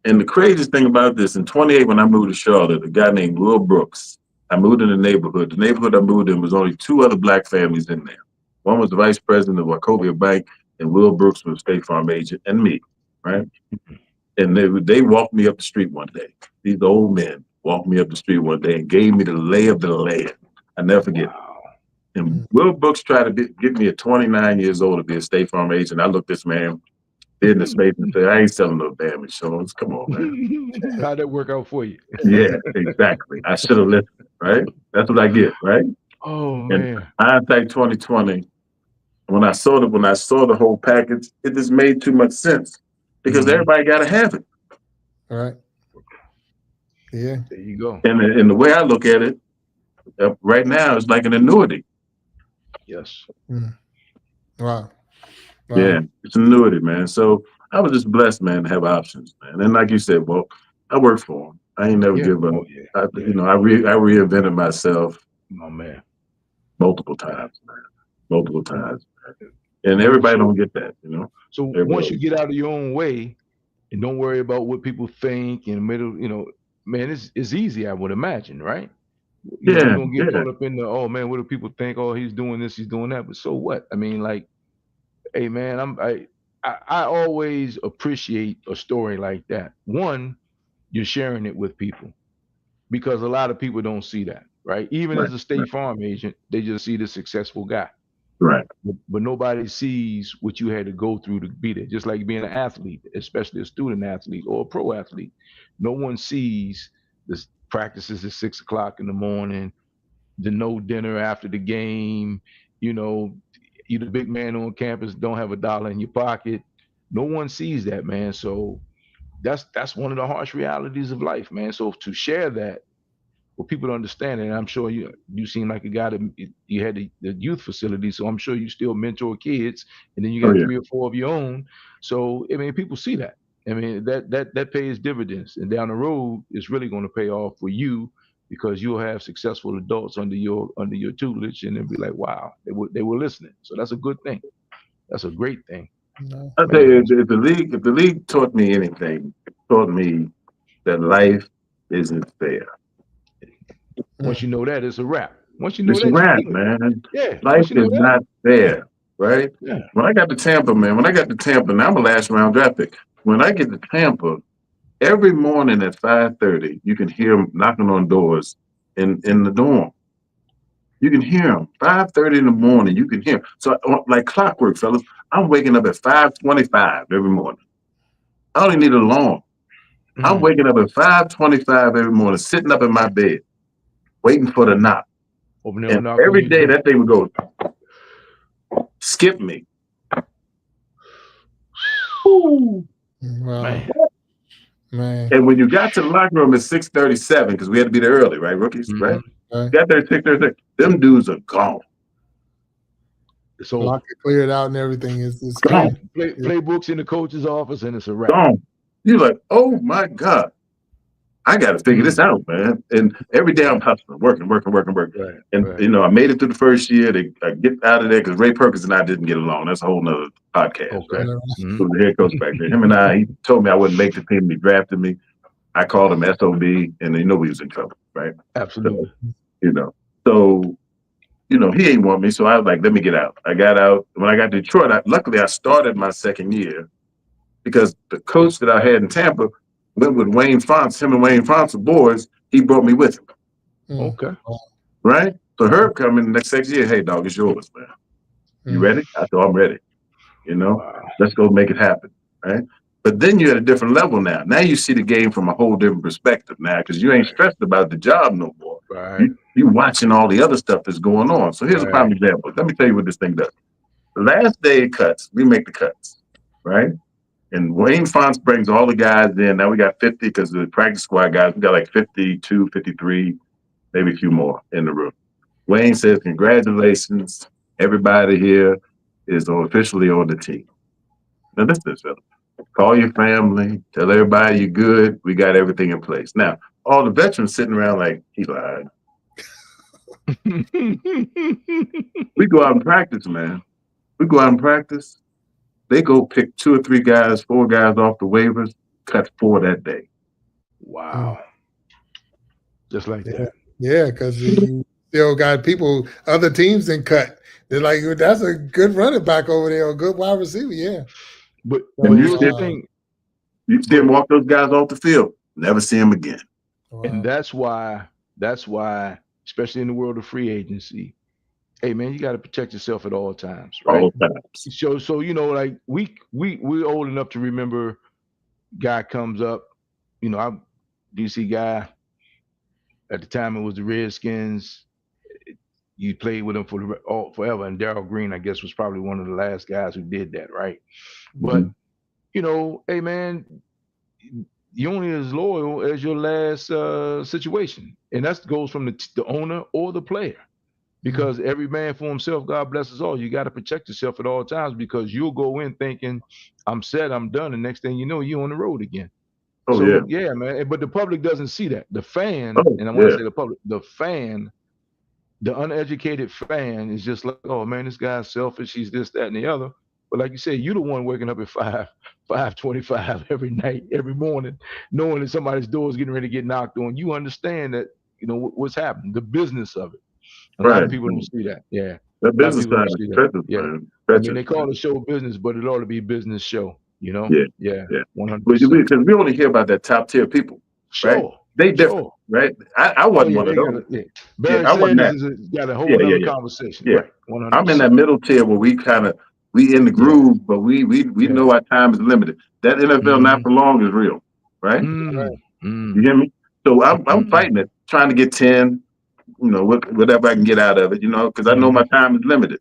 And the craziest thing about this, in 28, when I moved to Charlotte, a guy named Will Brooks, I moved in the neighborhood. The neighborhood I moved in was only 2 other black families in there. One was the vice president of Wachovia Bank, and Will Brooks was a State Farm agent, and me, right? And they walked me up the street one day. These old men walked me up the street one day and gave me the lay of the land. I never forget it. Wow. And Will Brooks tried to get me at 29 years old to be a State Farm agent. I looked this man in his face and said, I ain't selling no damn insurance. Come on, man. How'd that work out for you? Yeah, exactly. I should have listened, right? That's what I get, right? Oh And man. hindsight 2020, when I saw the whole package, it just made too much sense because everybody got to have it. All right. Yeah. There you go. And the way I look at it, right now, it's like an annuity. Yes. Wow. Yeah, it's an annuity, man. So I was just blessed, man, to have options, man. And like you said, well, I worked for them. I ain't never give up. Oh, yeah. I reinvented myself My man. multiple times, man. Multiple times. Man. And everybody don't get that, So once you get out of your own way and don't worry about what people think in the middle, man, it's easy, I would imagine, right? You don't get caught up in the, oh man, what do people think? Oh, he's doing this, he's doing that. But so what? I mean, like, hey man, I always appreciate a story like that. One, you're sharing it with people because a lot of people don't see that, right? Even as a State Farm agent, they just see the successful guy. Right. But nobody sees what you had to go through to be there. Just like being an athlete, especially a student athlete or a pro athlete. No one sees the practices at 6 o'clock in the morning, the no dinner after the game, you're the big man on campus, don't have $1 in your pocket. No one sees that, man. So that's one of the harsh realities of life, man. So to share that for people to understand it, and I'm sure you seem like a guy that you had the youth facility, so I'm sure you still mentor kids, and then you got 3 or 4 of your own. So I mean, people see that. I mean, that pays dividends, and down the road, it's really going to pay off for you because you'll have successful adults under your tutelage, and they'll be like, wow, they were listening. So that's a good thing. That's a great thing. I'll tell you, if the league taught me anything, it taught me that life isn't fair. Once you know that, it's a wrap. Once you know it's that, a wrap, man. Yeah. Life is not fair, right? Yeah. When I got to Tampa, now I'm a last round draft pick. When I get to Tampa, every morning at 5:30, you can hear them knocking on doors in the dorm. You can hear them 5:30 in the morning. You can hear them. So like clockwork, fellas. I'm waking up at 5:25 every morning. I only need an alarm. I'm waking up at 5:25 every morning, sitting up in my bed, waiting for the knock. And every day that thing would go, skip me. Wow. Man. And when you got to the locker room at 6:37, because we had to be there early, right, rookies, right? Got there at 6:36. Them dudes are gone. So lock it cleared out and everything is gone. Playbooks in the coach's office and it's a wrap. Gone. You're like, oh my God. I got to figure this out, man. And every day I'm hustling, working. Right, And, I made it through the first year. I get out of there because Ray Perkins and I didn't get along. That's a whole nother podcast. Okay. Right? Who's the head coach back there. Him and he told me I wouldn't make the team. He drafted me. I called him SOB, and we was in trouble, right? Absolutely. So, he ain't want me. So I was like, let me get out. I got out. When I got to Detroit, luckily I started my second year because the coach that I had in Tampa went with Wayne Fonts. Him and Wayne Fonts were boys. He brought me with him. Okay. Right? So Herb come in the next year. Hey, dog, it's yours, man. You ready? I said, I'm ready. Let's go make it happen. Right? But then you're at a different level now. Now you see the game from a whole different perspective now because you ain't stressed about the job no more. Right. You watching all the other stuff that's going on. So here's a prime example. Let me tell you what this thing does. The last day it cuts, we make the cuts. Right? And Wayne Fonts brings all the guys in. Now we got 50 because the practice squad guys, we got like 52, 53. maybe a few more in the room. Wayne says, congratulations. Everybody here is officially on the team. Now listen, fellas. Call your family. Tell everybody you're good. We got everything in place. Now, all the veterans sitting around like, he lied. We go out and practice, man. We go out and practice. They go pick 2 or 3 guys, 4 guys off the waivers, cut 4 that day. Wow. Just like that. Yeah, because you still got people, other teams that cut. They're like, that's a good running back over there, a good wide receiver, yeah. But you didn't walk those guys off the field. Never see them again. Wow. And that's why, especially in the world of free agency, hey man, you got to protect yourself at all times, right? All times. So like we're old enough to remember. Guy comes up, I'm DC guy. At the time, it was the Redskins. You played with him forever, and Darryl Green, I guess, was probably one of the last guys who did that, right? But hey man, you're only as loyal as your last situation, and that goes from the owner or the player. Because every man for himself, God bless us all. You got to protect yourself at all times, because you'll go in thinking, I'm set, I'm done. And next thing you know, you're on the road again. Oh, so, yeah, man. But the public doesn't see that. The fan, and I want to say the public, the fan, the uneducated fan is just like, oh, man, this guy's selfish. He's this, that, and the other. But like you said, you're the one waking up at 5:25 every night, every morning, knowing that somebody's door is getting ready to get knocked on. You understand that, what's happening, the business of it. A lot of people don't see that. Yeah. The business side is treacherous, man. I mean, they call it show business, but it ought to be business show, Yeah. 100%. Because we only hear about that top tier people. Sure. Right? They different, right? I wasn't one of those. Barry Sanders got a whole other conversation. Yeah. Right. 100%. I'm in that middle tier where we in the groove, but we know our time is limited. That NFL not for long is real, right? You hear me? So I'm fighting it, trying to get 10. Whatever I can get out of it, because I know my time is limited.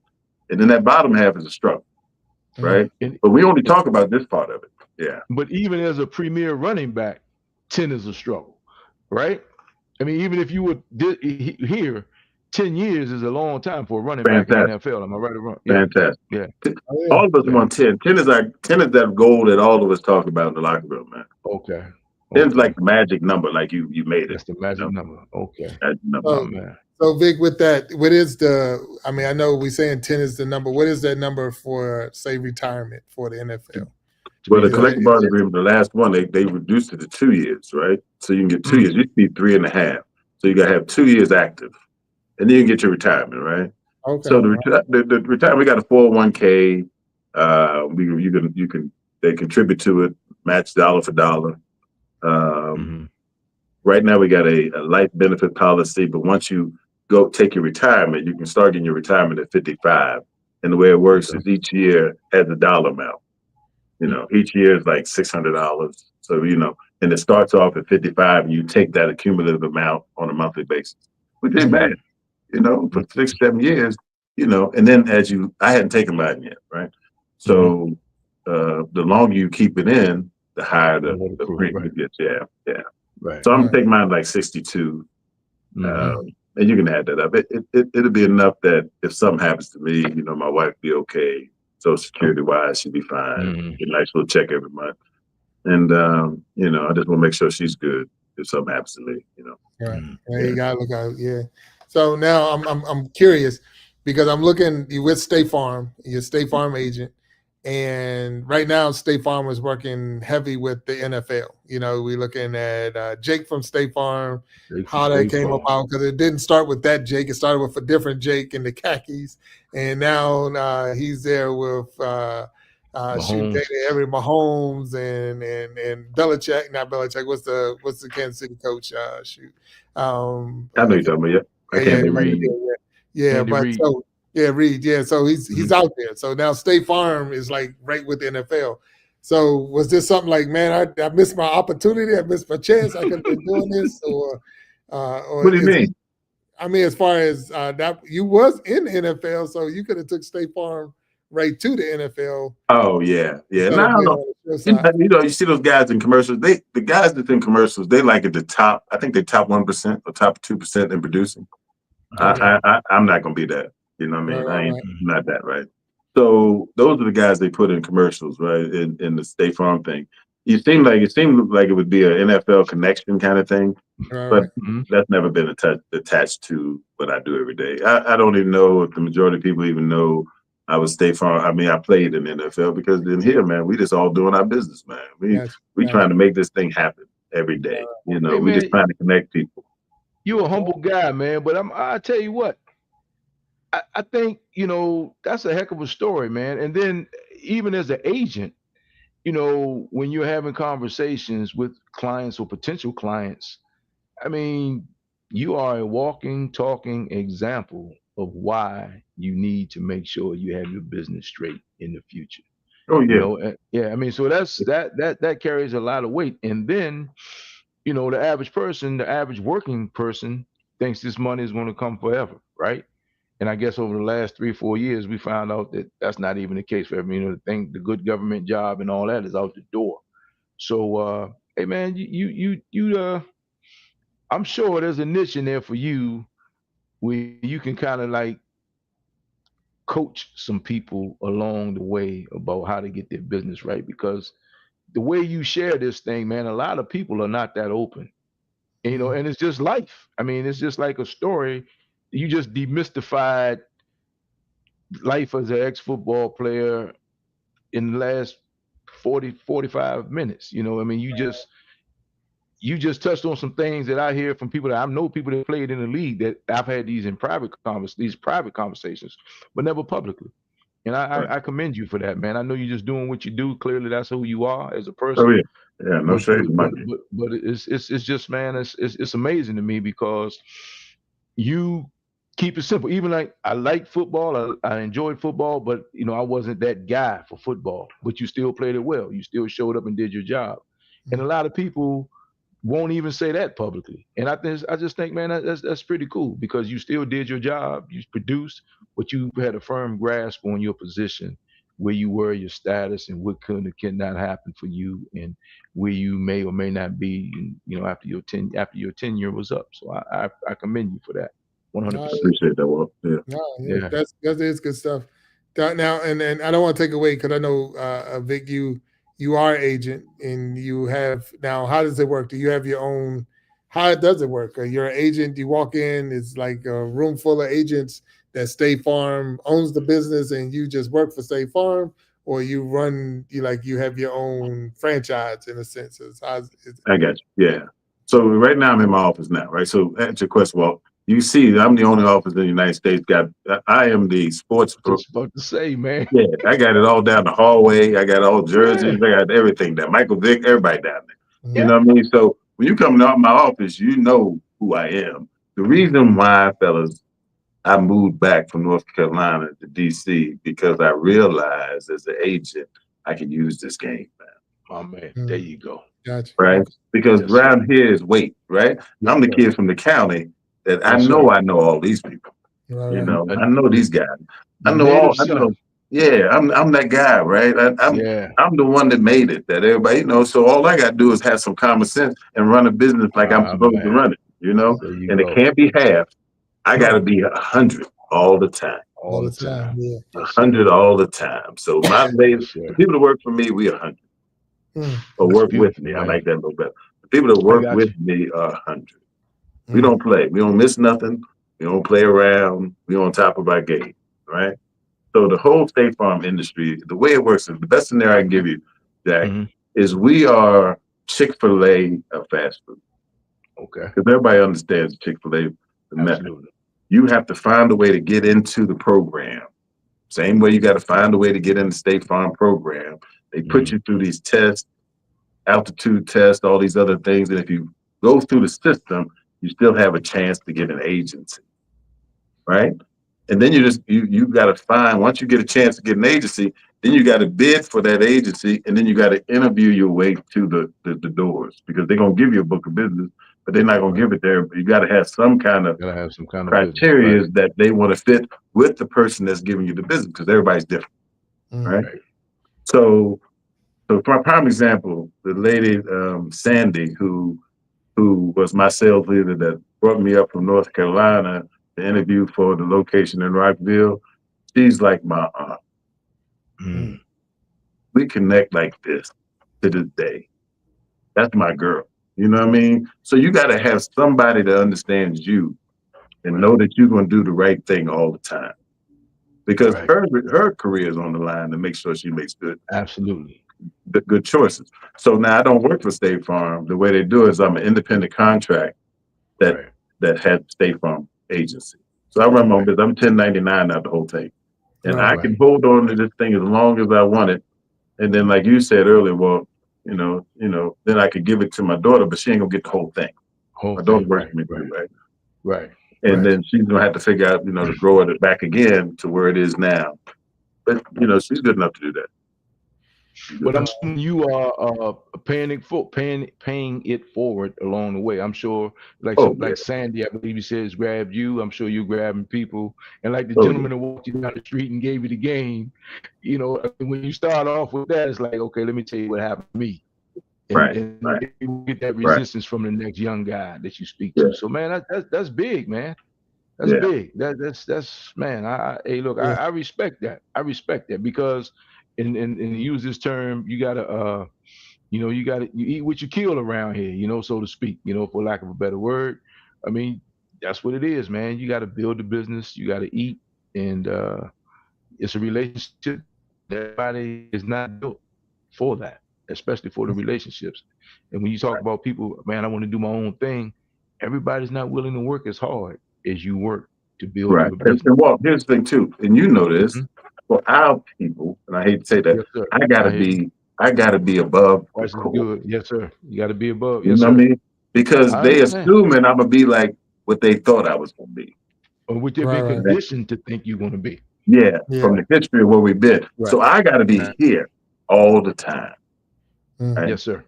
And then that bottom half is a struggle, right? But we only talk about this part of it. Yeah. But even as a premier running back, 10 is a struggle, right? I mean, even if you were here, 10 years is a long time for a running back in the NFL. Am I right or wrong? Yeah. Fantastic. Yeah. All of us want 10. 10 is that goal that all of us talk about in the locker room, man. Okay. 10's like the magic number, like you made it. That's the magic number. Okay. Man. So Vic, with that, what is I know we're saying 10 is the number. What is that number for, say, retirement for the NFL? Well, the collective bargaining agreement, the last one, they reduced it to 2 years, right? So you can get 2 years. It used to be 3.5. So you got to have 2 years active, and then you can get your retirement, right? Okay. So the retirement, we got a 401k. They contribute to it, match dollar for dollar. Right now we got a life benefit policy, but once you go take your retirement, you can start getting your retirement at 55. And the way it works is each year has a dollar amount. Each year is like $600. So, and it starts off at 55 and you take that accumulative amount on a monthly basis, which ain't bad, for 6-7 years, and then I hadn't taken mine yet, right? So the longer you keep it in, the higher the premium gets. Yeah. Right. So I'm taking mine like 62. And you can add that up. It'll be enough that if something happens to me, my wife be okay. Social Security wise, she'd be fine. Get a nice little check every month. And I just want to make sure she's good if something happens to me, Right. You gotta look out. Yeah. So now I'm curious because I'm looking with State Farm, your State Farm agent. And right now, State Farm is working heavy with the NFL. We're looking at Jake from State Farm, how that came about, because it didn't start with that Jake. It started with a different Jake in the khakis. And now he's there with Mahomes and Belichick. Not Belichick. What's the Kansas City coach? I know you're talking about, I can't read. Yeah, but Reed. Reed. Yeah, so he's out there. So now State Farm is like right with the NFL. So was this something like, man, I missed my opportunity, I missed my chance, I could have been doing this, or what do you mean? I mean, as far as that, you was in the NFL, so you could have took State Farm right to the NFL Oh yeah. instead of Now being on the show side. you see those guys in commercials. The guys that's in commercials, they like at the top. I think they top 1% or top 2% in producing. Okay. I'm not gonna be that. You know what I Right, mean? right, I ain't right. not that, right? So those are the guys they put in commercials, right? In the State Farm thing. It seemed like it would be an NFL connection kind of thing, Right, but right. that's never been attached to what I do every day. I don't even know if the majority of people even know I was State Farm. I mean, I played in the NFL because in here, man, we just all doing our business, man. We Gotcha. trying to make this thing happen every day. You know, Hey we man, just trying to connect people. you a humble guy, man. But I tell you what, I think that's a heck of a story, man. And then even as an agent, when you're having conversations with clients or potential clients, I mean, you are a walking, talking example of why you need to make sure you have your business straight in the future. Oh yeah. Yeah. I mean, so that carries a lot of weight. And then, the average person, the average working person, thinks this money is going to come forever, right? And I guess over the last 3 or 4 years, we found out that that's not even the case for everyone. The good government job and all that is out the door. So, hey man, I'm sure there's a niche in there for you where you can kind of like coach some people along the way about how to get their business right. Because the way you share this thing, man, a lot of people are not that open. And it's just life. I mean, it's just like a story. You just demystified life as an ex-football player in the last 45 minutes. I mean, you just touched on some things that I hear from people that I know, people that played in the league, that I've had these private conversations, but never publicly. And Right. I commend you for that, man. I know you're just doing what you do. Clearly, that's who you are as a Oh person. yeah. Yeah. No But shade but in my but game. but, but it's just, man, it's amazing to me because you keep it simple. Even like I like football, I enjoyed football, but I wasn't that guy for football. But you still played it well. You still showed up and did your job. And a lot of people won't even say that publicly. And I just think, man, that's pretty cool because you still did your job, you produced, but you had a firm grasp on your position, where you were, your status, and what could and cannot happen for you, and where you may or may not be, after your tenure was up. So I commend you for that, 100%. Appreciate that, Walt. Yeah. Yeah, Yeah. that is good stuff. Now, and I don't want to take away because I know Vic, you are an agent and you have now. How does it work? Do you have your own? How does it work? You're an agent. You walk in. It's like a room full of agents that State Farm owns the business, and you just work for State Farm, or you have your own franchise in a sense. I got you. Yeah. So right now I'm in my office now, right? So answer your question, Walt. You see, I'm the only office in the United States. I am the sports. Just about to say, man. Yeah, I got it all down the hallway. I got all jerseys. Yeah. I got everything down. Michael Vick, everybody down there. You Yeah. know what I mean? So when you come to my office, you know who I am. The reason why, fellas, I moved back from North Carolina to DC because I realized as an agent I could use this game, man. Oh man, there you go. Gotcha. Right? Because Yes, around here is weight, right? Yeah, I'm the yeah. kid from the county that I Yes, know sir. I know all these people. Right, You right. know, I know these guys. I The know native I know. son. Yeah, I'm that guy, right? Yeah. I'm the one that made it. That everybody, so all I got to do is have some common sense and run a business like I'm supposed to Man, run it. there you And it go. can't be half. I got to No, be 100 all the time. all the time. Yeah. Yes, sir. 100 all the time. So my days, Yes, sir. the people that work for me, we 100. Or That's work with beautiful, me. I man. like that a little better. The people that I work got with you. me are 100. We don't play. We don't miss nothing. We don't play around. We on top of our game, right? So the whole State Farm industry, the way it works is the best scenario I can give you, Jack, Mhm. is we are Chick-fil-A of fast food. Okay. Because everybody understands Chick-fil-A, the method. Absolutely. You have to find a way to get into the program. Same way you got to find a way to get in the State Farm program. They put you through these tests, altitude tests, all these other things. And if you go through the system, you still have a chance to get an agency, right? And then you got to find, once you get a chance to get an agency, then you got to bid for that agency, and then you got to interview your way to the doors, because they're going to give you a book of business, but they're not going to give it there. You got to have some kind of Gotta have some kind of business, criteria right? that they want to fit with the person that's giving you the business, because everybody's different. right? So for a prime example, the lady Sandy, who was my sales leader that brought me up from North Carolina to interview for the location in Rockville, she's like my aunt. We connect like this to this day. That's my girl. You know what I mean? So you got to have somebody that understands you and know that you're going to do the right thing all the time. Because her career is on the line to make sure she makes good choices. So now I don't work for State Farm. The way they do it is I'm an independent contract that had State Farm agency. So I run my own business. I'm 1099 out the whole thing. And I can hold on to this thing as long as I want it. And then like you said earlier, well, then I could give it to my daughter, but she ain't gonna get the whole thing. My daughter works for me too, right? And then she's gonna have to figure out, to grow it back again to where it is now. But she's good enough to do that. But I'm assuming you are paying it forward along the way. I'm sure, like Sandy, I believe he says, grabbed you. I'm sure you grabbing people, and like the gentleman who walked you down the street and gave you the game. When you start off with that, it's like, okay, let me tell you what happened to me. And you get that resistance from the next young guy that you speak to. So man, that's big, man. That's big. That's man. Hey, look, I respect that. I respect that because. And use this term, you gotta you eat what you kill around here, so to speak, for lack of a better word. I mean, that's what it is, man. You gotta build the business, you gotta eat, and it's a relationship. Everybody is not built for that, especially for the relationships. And when you talk about people, man, I want to do my own thing, everybody's not willing to work as hard as you work to build your business. And Walt, here's the thing too, and you know this. For our people, and I hate to say that, I gotta be above the core. Good. Yes, sir. You gotta be above. You know what I mean? Because they assuming I'm gonna be like what they thought I was gonna be. Or what they've been conditioned to think you're gonna be. Yeah, from the history of where we've been. So I gotta be here all the time. Right? Yes, sir.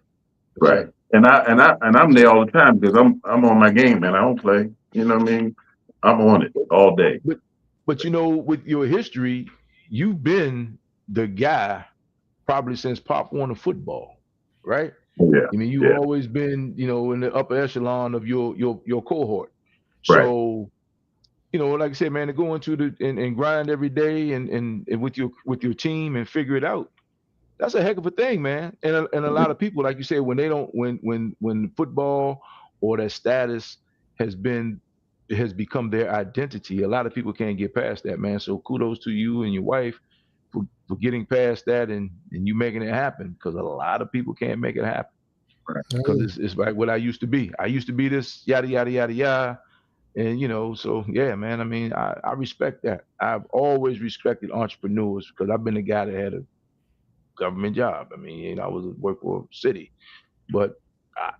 Right. And I'm there all the time because I'm on my game, man. I don't play. You know what I mean? I'm on it all day. But with your history, you've been the guy probably since Pop Warner football, right? Yeah. I mean, you've always been, in the upper echelon of your cohort. So, like I said, man, to go into and grind every day and with your team and figure it out, that's a heck of a thing, man. And a lot of people, like you said, when football or that status has become their identity, a lot of people can't get past that, man. So kudos to you and your wife for getting past that and you making it happen, because a lot of people can't make it happen. Because it's like what I used to be. I used to be this yada yada yada yada, and so yeah, man. I mean, I respect that. I've always respected entrepreneurs because I've been the guy that had a government job. I mean, I was work for a city, but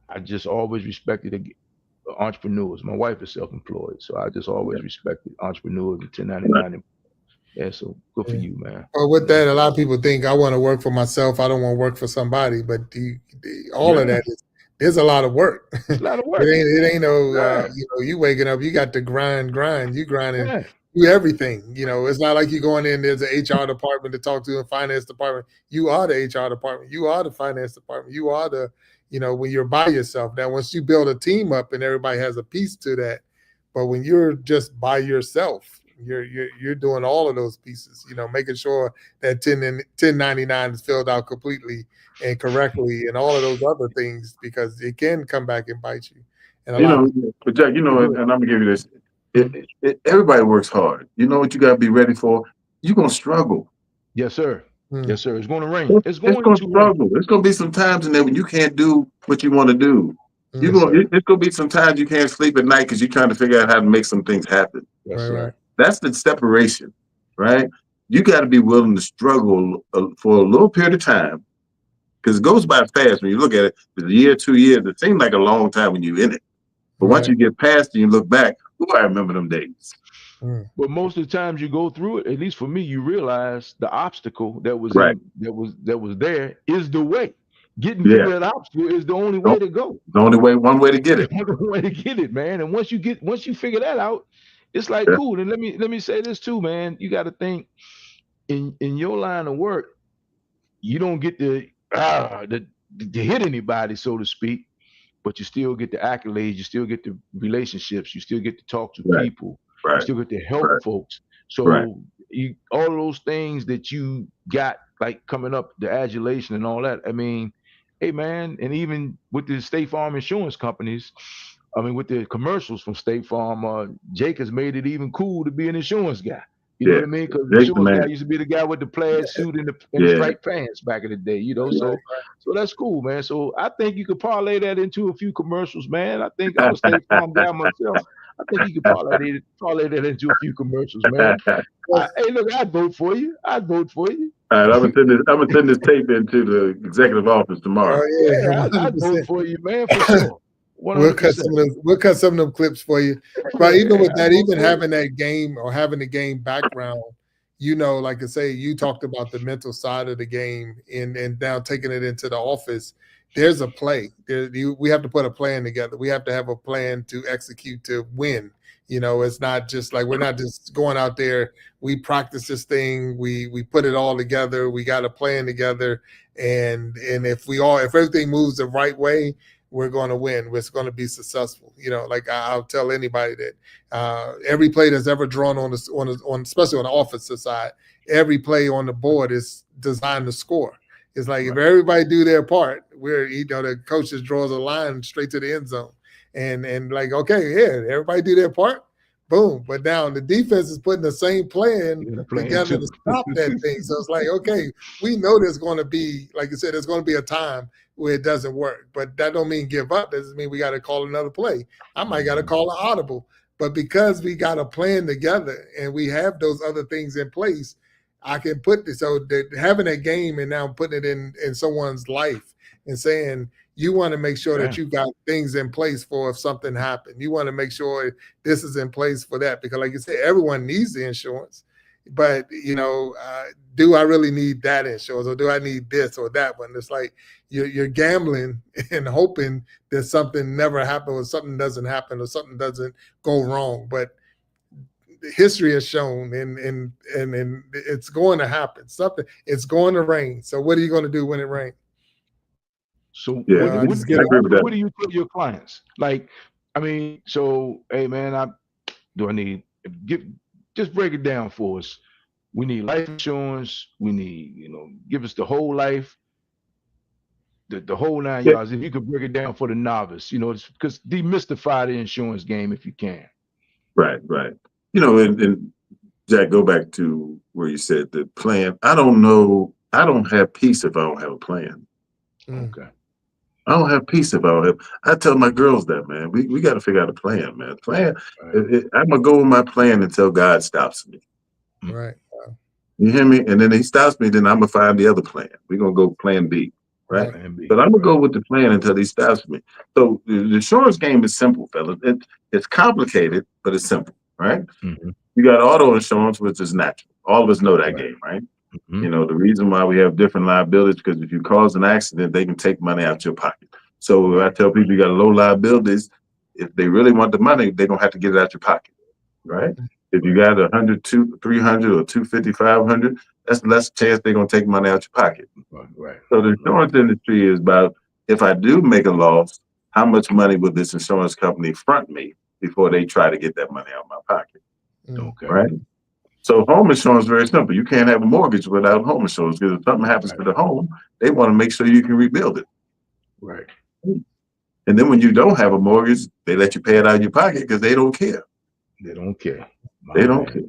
I just always respected entrepreneurs. My wife is self-employed, so I just always respected entrepreneurs and 1099. Yeah, so good for you, man. Well, with that, a lot of people think I want to work for myself. I don't want to work for somebody, but all of that is there's a lot of work. It's a lot of work. it ain't no you waking up, you got to grind, you grinding. Do everything. It's not like you're going in, there's an HR department to talk to, a finance department. You are the HR department. You are the finance department. You are the, when you're by yourself. Now, once you build a team up and everybody has a piece to that, but when you're just by yourself, you're doing all of those pieces, making sure that 1099 is filled out completely and correctly and all of those other things, because it can come back and bite you. And but Jack, and I'm gonna give you this. Everybody works hard. You know what you got to be ready for? You're going to struggle. Yes, sir. Yes, sir. It's going to rain. It's going to struggle. There's going to be some times in there when you can't do what you want to do. It's going to be some times you can't sleep at night because you're trying to figure out how to make some things happen. Yes, sir. That's the separation, right? You got to be willing to struggle for a little period of time, because it goes by fast when you look at it. It's a year, 2 years. It seems like a long time when you're in it. But once you get past it and you look back, I remember them days. But most of the times you go through it, at least for me, you realize the obstacle that was there is the way. Getting through that obstacle is the only way to go. The only way, one way to get it. One way to get it, man. And once you figure that out, it's like cool. And let me say this too, man. You got to think, in your line of work, you don't get to hit anybody, so to speak, but you still get the accolades, you still get the relationships, you still get to talk to Right. people, you Right. still get to help Right. folks. Right. So all those things that you got, like coming up, the adulation and all that. I mean, hey man, and even with the State Farm insurance companies, I mean, with the commercials from State Farm, Jake has made it even cool to be an insurance guy. You know Yeah. what I mean? Because the Jake's the insurance guy man. used to be the guy with the plaid suit and the Yeah. striped pants back in the day, you know. So that's cool, man. So I think you could parlay that into a few commercials, man. I think I'm a State Farm guy myself. I think you could parlay that into a few commercials, man. Hey, look, I'd vote for you. I'd vote for you. All right, I'm gonna send this tape into the executive office tomorrow. Oh yeah, Yeah, I'd vote 100%. for you, man, for sure. 100%. We'll cut some of them clips for you. But even with that, even okay. having that game or having the game background, you know, like I say, you talked about the mental side of the game and now taking it into the office. There's a play. We have to put a plan together. We have to have a plan to execute to win. You know, it's not just like we're not just going out there. We practice this thing. We put it all together. We got a plan together, and if everything moves the right way, we're going to win. It's going to be successful. You know, like I'll tell anybody that every play that's ever drawn on especially on the offensive side, every play on the board is designed to score. It's like if everybody do their part, the coach just draws a line straight to the end zone, and like, okay, yeah, everybody do their part, boom. But now the defense is putting the same plan together to stop that thing. So it's like, okay, we know there's going to be, like you said, there's going to be a time where it doesn't work, but that don't mean give up. That doesn't mean we got to call another play. I might got to call an audible, but because we got a plan together and we have those other things in place, I can put this. So having a game and now putting it in someone's life and saying, you want to make sure that you got things in place for if something happened. You want to make sure this is in place for that, because like you said, everyone needs the insurance. But, you know, do I really need that insurance, or do I need this or that one? It's like you're gambling and hoping that something never happens, or something doesn't happen, or something doesn't go wrong. But history has shown, and it's going to happen. It's going to rain. So what are you going to do when it rains? So what do you tell your clients? Like, I mean, so hey man, just break it down for us. We need life insurance. We need, give us the whole life, the whole 9 yards. If you could break it down for the novice, because demystify the insurance game if you can. Right. And Jack, go back to where you said the plan. I don't know. I don't have peace if I don't have a plan. Okay. I don't have peace if I don't have. I tell my girls that, man. We got to figure out a plan, man. Plan. Right. I'm gonna go with my plan until God stops me. Right. You hear me? And then he stops me. Then I'm gonna find the other plan. We're gonna go plan B. Right. Plan B. But I'm gonna go with the plan until he stops me. So the insurance game is simple, fellas. It's complicated, but it's simple. Right. Mm-hmm. You got auto insurance, which is natural. All of us know that game, right? Mm-hmm. The reason why we have different liabilities, because if you cause an accident, they can take money out your pocket. So I tell people you got low liabilities. If they really want the money, they're gonna have to get it out your pocket, right? If you got 100, 300, or 250, 500, that's less chance they're gonna take money out your pocket. Right. So the insurance industry is about, if I do make a loss, how much money will this insurance company front me before they try to get that money out of my pocket? Okay. Right. So home insurance is very simple. You can't have a mortgage without home insurance, because if something happens to the home, they want to make sure you can rebuild it. Right. And then when you don't have a mortgage, they let you pay it out of your pocket because they don't care. They don't care. They don't care.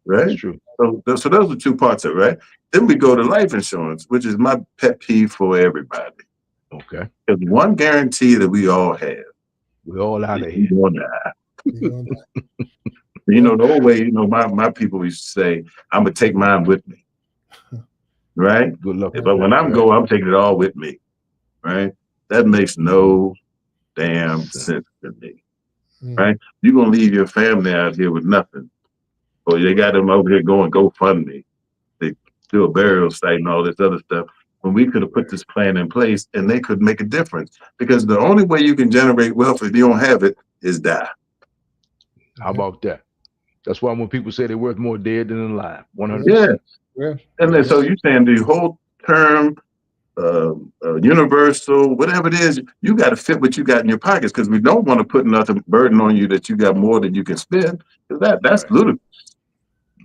Right? That's true. So those are two parts of it, right? Then we go to life insurance, which is my pet peeve for everybody. Okay. There's one guarantee that we all have. We all out of here. The old way, my people used to say, I'm going to take mine with me. Right? Good luck. But when I'm going, I'm taking it all with me. Right? That makes no damn sense to me. Right? You're going to leave your family out here with nothing. Or they got them over here going GoFundMe. They do a burial site and all this other stuff. When we could have put this plan in place and they could make a difference. Because the only way you can generate wealth if you don't have it is die. How about that? That's why when people say they're worth more dead than alive, 100%. Yeah. And then, so you're saying the whole term, universal, whatever it is, you got to fit what you got in your pockets, because we don't want to put another burden on you that you got more than you can spend. That's ludicrous.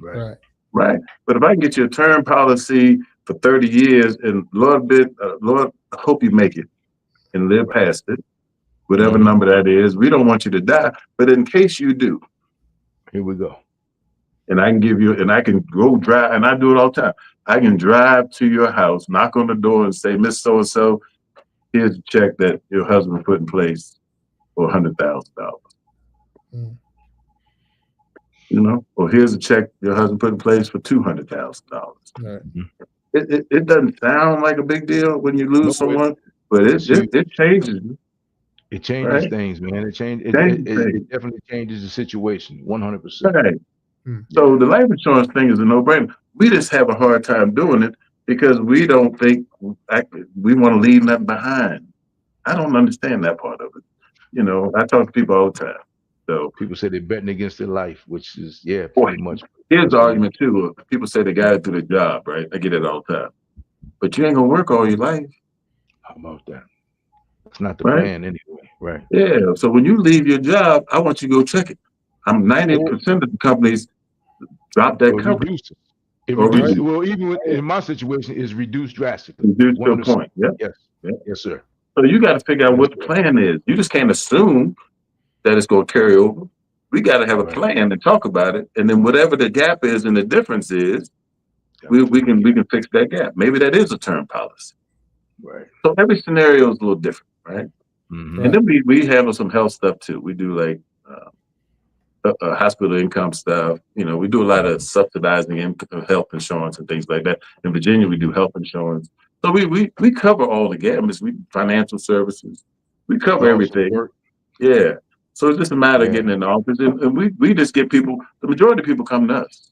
Right. Right. But if I can get you a term policy for 30 years, and Lord, I hope you make it and live past it, whatever number that is. We don't want you to die, but in case you do, here we go. And I can give you, and I can go drive, and I do it all the time. I can drive to your house, knock on the door, and say, Miss So and So, here's a check that your husband put in place for $100,000. You know, or here's a check your husband put in place for $200,000. Right. It doesn't sound like a big deal when you lose someone, but it changes. It changes things, man. It definitely changes the situation, 100%. Right. So the life insurance thing is a no-brainer. We just have a hard time doing it because we don't think we want to leave nothing behind. I don't understand that part of it. You know, I talk to people all the time. So people say they're betting against their life, which is pretty much. Here's the argument too. People say they got to do their job, right? I get it all the time. But you ain't gonna work all your life. How about that? It's not the plan anyway, right? Yeah. So when you leave your job, I want you to go check it. 90% of the companies drop that coverage. Well, even in my situation, is reduced drastically. Reduced to a point. Yeah. Yes, sir. So you got to figure out what the plan is. You just can't assume that it's going to carry over. We got to have a plan and talk about it, and then whatever the gap is and the difference is, we can fix that gap. Maybe that is a term policy. Right. So every scenario is a little different, right? And then we handle some health stuff too. We do like hospital income stuff. You know, we do a lot of subsidizing health insurance and things like that. In Virginia, we do health insurance. So we cover all the gamuts. We financial services. We cover everything. Yeah. So it's just a matter of getting in the office, and we just get people. The majority of people come to us.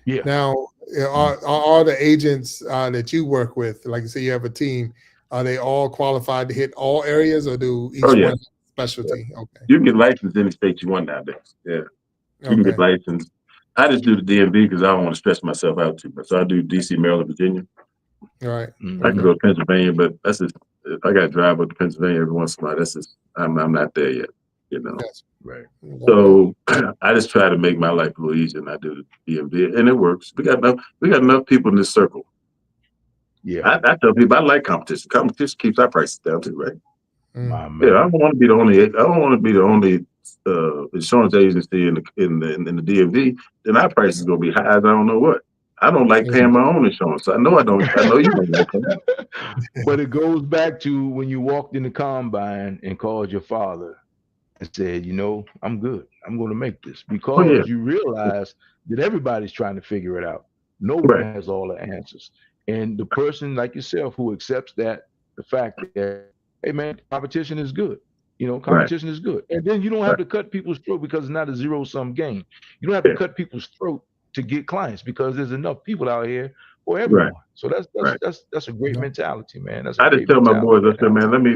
Yeah. Now, are all the agents that you work with, like you say, you have a team, are they all qualified to hit all areas, or do each one specialty? Yeah. Okay. You can get licensed in any state you want nowadays. Yeah. You can get licensed. I just do the DMV because I don't want to stress myself out too much. So I do DC, Maryland, Virginia. All right. I can go to Pennsylvania, but that's just, if I got to drive up to Pennsylvania every once in a while, that's just, I'm not there yet. You know. That's right. So I just try to make my life a little easier, and I do the DMV, and it works. We got enough people in this circle. Yeah. I tell people I like competition. Competition keeps our prices down too, right? Yeah, I don't want to be the only. I don't want to be the only insurance agency in the DMV. Then our price is gonna be high as I don't know what. I don't like paying my own insurance. I know I don't. I know you don't like that. But it goes back to when you walked in the combine and called your father and said, you know, I'm good. I'm going to make this, because you realize that everybody's trying to figure it out. No one has all the answers. And the person like yourself who accepts that, the fact that, hey man, competition is good. You know, competition is good. And then you don't have to cut people's throat because it's not a zero-sum game. You don't have to cut people's throat to get clients because there's enough people out here for everyone. So that's a great mentality, man. I just tell my boys, I said, man, let me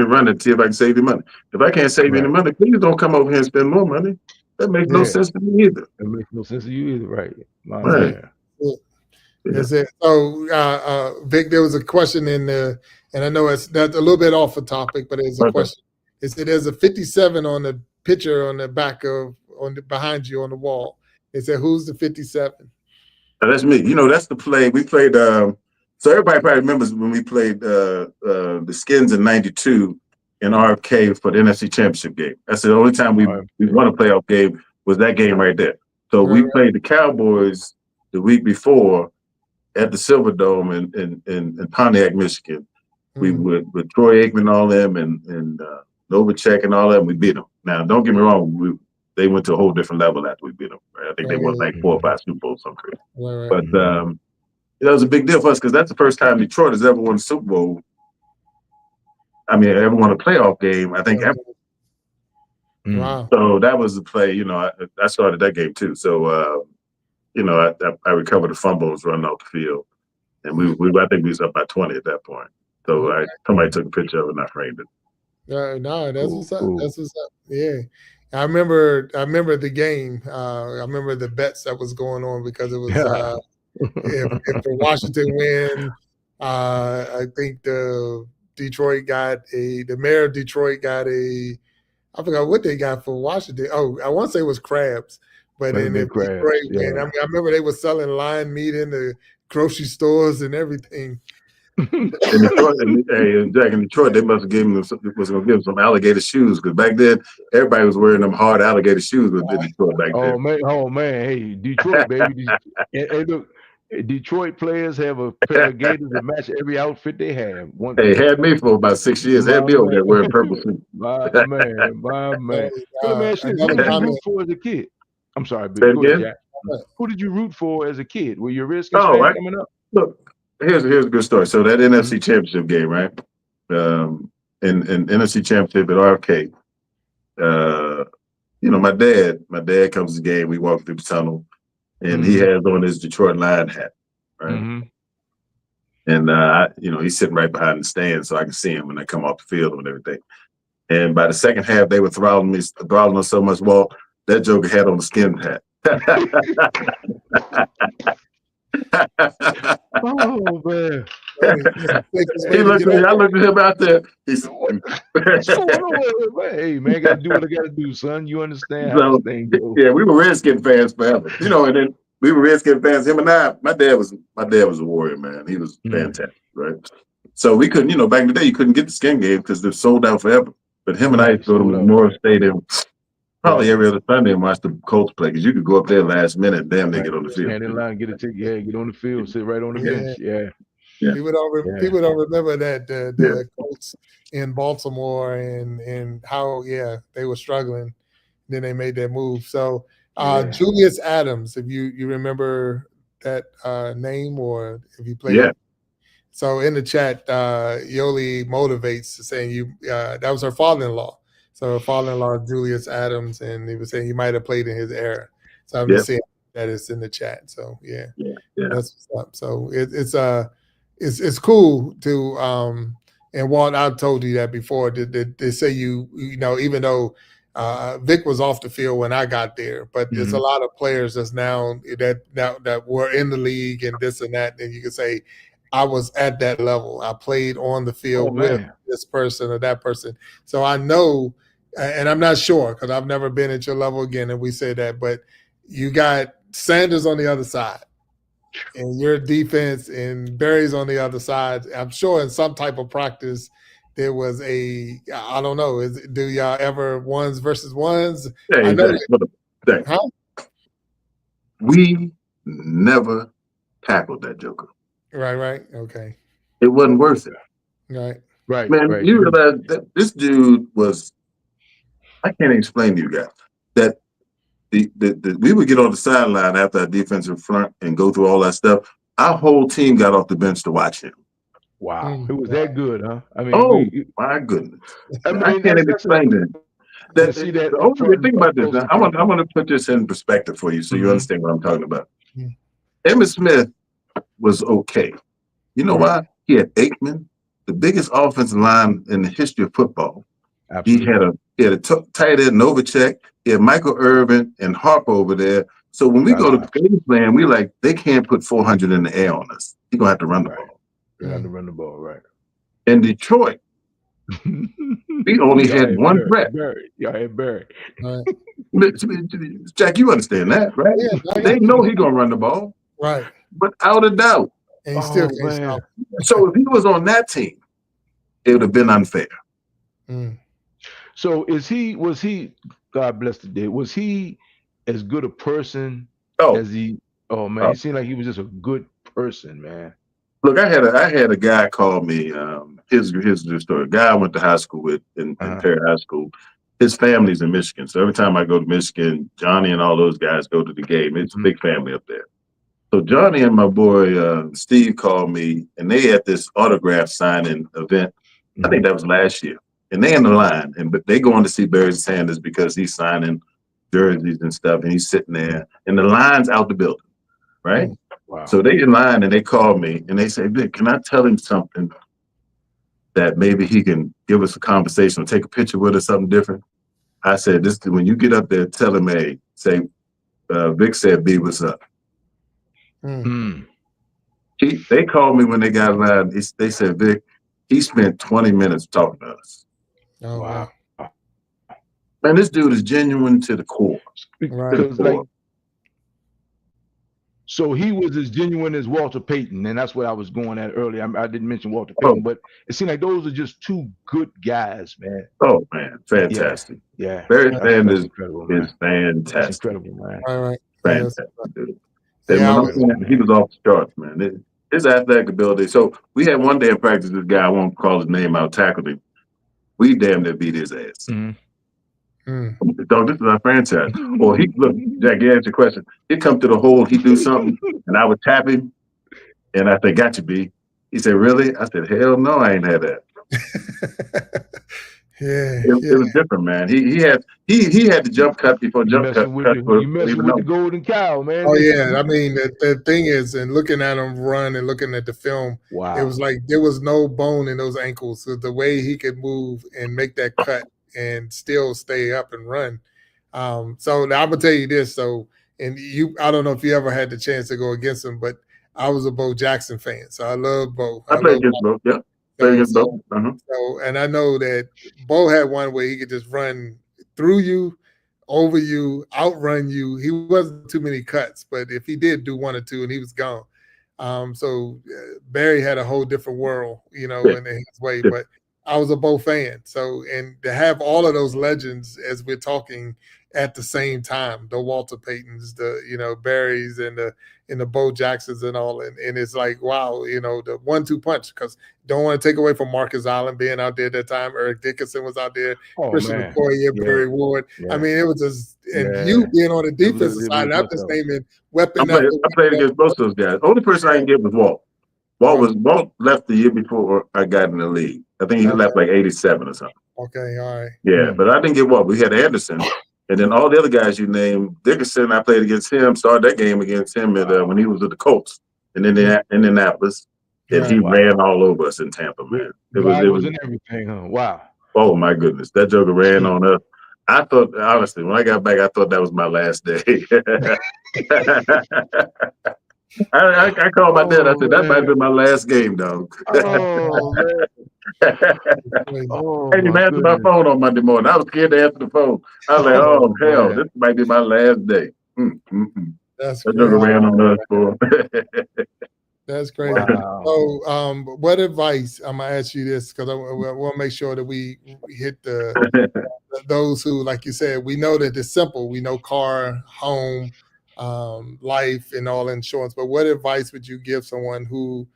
run it and see if I can save you money. If I can't save you any money, please don't come over here and spend more money. That makes no sense to me either. That makes no sense to you either, right? That's it. So, Vic, there was a question in the, and I know that's a little bit off the topic, but there's a question. It said there's a 57 on the picture on the back of behind you on the wall. It said, "Who's the 57?" That's me. You know, that's the play we played. So everybody probably remembers when we played the Skins in '92 in RFK for the NFC Championship game. That's the only time we won a playoff game, was that game right there. So we played the Cowboys the week before at the Silverdome in Pontiac, Michigan. We with Troy Aikman and all them and Novacek and all that. We beat them. Now, don't get me wrong. They went to a whole different level after we beat them. Right? I think they won like 4 or 5 Super Bowls, something crazy. But it was a big deal for us because that's the first time Detroit has ever won a Super Bowl. I mean, ever won a playoff game, I think ever. Wow. So that was the play. You know, I started that game too. So, you know, I recovered the fumbles running off the field. And I think we was up by 20 at that point. So somebody took a picture of it and I framed it. No, that's what's up. That's what's up. Yeah. I remember the game. I remember the bets that was going on because it was if the Washington win, I think the mayor of Detroit got I forgot what they got for Washington. Oh, I want to say it was crabs. But then if Detroit win, I remember they were selling lion meat in the grocery stores and everything. In Detroit, Jack, in Detroit, they must have was going to give them some alligator shoes, because back then everybody was wearing them hard alligator shoes with Detroit back then. Oh man, hey, Detroit, baby. Hey, look, Detroit players have a pair of gators that match every outfit they have. Hey, had me for about 6 years. Had me over there wearing purple suit. My man. So let me ask you, who did you root for as a kid? I'm sorry, but go ahead, Jack. Who did you root for as a kid? Were you a Redskins fan coming up? Look, here's a good story. So that NFC Championship game, right? In NFC Championship at Arcade, my dad comes to the game. We walk through the tunnel, and he has on his Detroit Lion hat, right? And he's sitting right behind the stand, so I can see him when they come off the field and everything. And by the second half, they were throttling us so much. Walt, that joker had on a skin hat. Oh man! He looked at me. I looked at him out there. He said, "Hey man, gotta do what I gotta do, son. You understand how this thing goes?" Yeah, we were Redskin fans forever, and then we were Redskin fans. Him and I. My dad was a warrior, man. He was fantastic, right? So we couldn't, back in the day, you couldn't get the skin game because they're sold out forever. But him and I used to go to Memorial Stadium probably every other Sunday and watch the Colts play, because you could go up there last minute, damn, they get on the field. Stand in line, get a ticket, get on the field, sit right on the bench. Yeah. People don't remember that the Colts in Baltimore and how they were struggling. Then they made that move. So Julius Adams, if you remember that name, or if you played. Yeah. So in the chat, Yoli motivates, saying that was her father-in-law. So her father-in-law is Julius Adams, and he was saying he might have played in his era. So I'm just saying that it's in the chat. So that's what's up. So it's cool to and Walt, I've told you that before. They say even though Vic was off the field when I got there, but there's a lot of players that's now that were in the league and this and that, and you can say, I was at that level. I played on the field with this person or that person. So I know, and I'm not sure because I've never been at your level again, and we say that, but you got Sanders on the other side and your defense, and Barry's on the other side. I'm sure in some type of practice there was I don't know, do y'all ever ones versus ones? Hey, we never tackled that joker. Right. Okay. It wasn't worth it. Right. Man, you realize that this dude was, I can't explain to you guys, that we would get on the sideline after our defensive front and go through all that stuff. Our whole team got off the bench to watch him. Wow. It was that good, huh? I mean, my goodness. I can't even explain that. The only thing about this, I want to put this in perspective for you so you understand what I'm talking about. Emmitt Smith was okay. You know why? He had Aikman, the biggest offensive line in the history of football. Absolutely. He had a tight end, Novacek. He had Michael Irvin and Harper over there. So when we go to Cleveland, we like, they can't put 400 in the air on us. He's going to have to run the ball. You have to run the ball, right. In Detroit, we only had one threat. Y'all had Barry. Jack, you understand that, right? Yeah, they know he's going to run the ball. Right. Without a doubt. And he still can't stop. So if he was on that team, it would have been unfair. So was he, God bless the day, was he as good a person as he, it seemed like he was just a good person, man. Look, I had a guy call me, here's the story. A guy I went to high school with in Perry High School. His family's in Michigan. So every time I go to Michigan, Johnny and all those guys go to the game. It's a big family up there. So Johnny and my boy Steve called me, and they had this autograph signing event. I think that was last year. And they in the line, but they going to see Barry Sanders because he's signing jerseys and stuff, and he's sitting there, and the line's out the building, right? Wow. So they in line, and they call me, and they say, Vic, can I tell him something that maybe he can give us a conversation or take a picture with us, something different? I said, when you get up there, tell him, hey, say, Vic said, B, what's up? They called me when they got loud. They said, Vic, he spent 20 minutes talking to us. Oh, wow. Man, this dude is genuine to the core. Because so he was as genuine as Walter Payton, and that's what I was going at earlier. I didn't mention Walter Payton, but it seemed like those are just two good guys, man. Oh man, fantastic! Yeah. Barry Sanders is fantastic. That's incredible, man. Right. Fantastic, dude. He was off the charts, man. His athletic ability. So we had one day in practice. This guy, I won't call his name out, tackled him. We damn near beat his ass. Dog, this is our franchise. Or he look, Jack, you asked your question. He'd come to the hole, he'd do something, and I would tap him, and I said, "Got you, B." He said, "Really?" I said, "Hell no, I ain't had that." It was different, man. He had the jump cut before jump cut. You messing with the golden cow, man. Oh yeah, I mean the thing is, and looking at him run and looking at the film, it was like there was no bone in those ankles. So the way he could move and make that cut and still stay up and run. So I'm gonna tell you this. So, and I don't know if you ever had the chance to go against him, but I was a Bo Jackson fan, so I love Bo. I played against Bo. Yeah. So, and I know that Bo had one where he could just run through you, over you, outrun you. He wasn't too many cuts, but if he did do one or two, and he was gone. So Barry had a whole different world, in his way. But I was a Bo fan, so and to have all of those legends as we're talking at the same time, the Walter Paytons, the Barrys and the Bo Jacksons and all, and it's like wow, the 1-2 punch, because don't want to take away from Marcus Allen being out there at that time. Eric Dickerson was out there, Christian McCoy, Barry Ward. Yeah. I mean, it was just you being on the defensive side. I'm just naming weapon. I played against both those guys. Only person I can get was Walt. Walt left the year before I got in the league. I think he left like 87 or something. Okay, all right. Yeah, but I didn't get Walt. We had Anderson. And then all the other guys you named, Dickerson, I played against him, started that game against him when he was with the Colts in Indianapolis. And he ran all over us in Tampa, man. It was in everything, huh? Wow. Oh, my goodness. That joker ran on us. I thought, honestly, when I got back, I thought that was my last day. I called my dad. I said, that might have been my last game, dog. Oh, man. Hey, you answered my phone on Monday morning. I was scared to answer the phone. I was like, oh hell, this might be my last day. That's that joker ran on us, boy. That's great. Wow. So, what advice? I'm gonna ask you this because I want to make sure that we hit those who, like you said, we know that it's simple. We know car, home, life, and all insurance. But what advice would you give someone who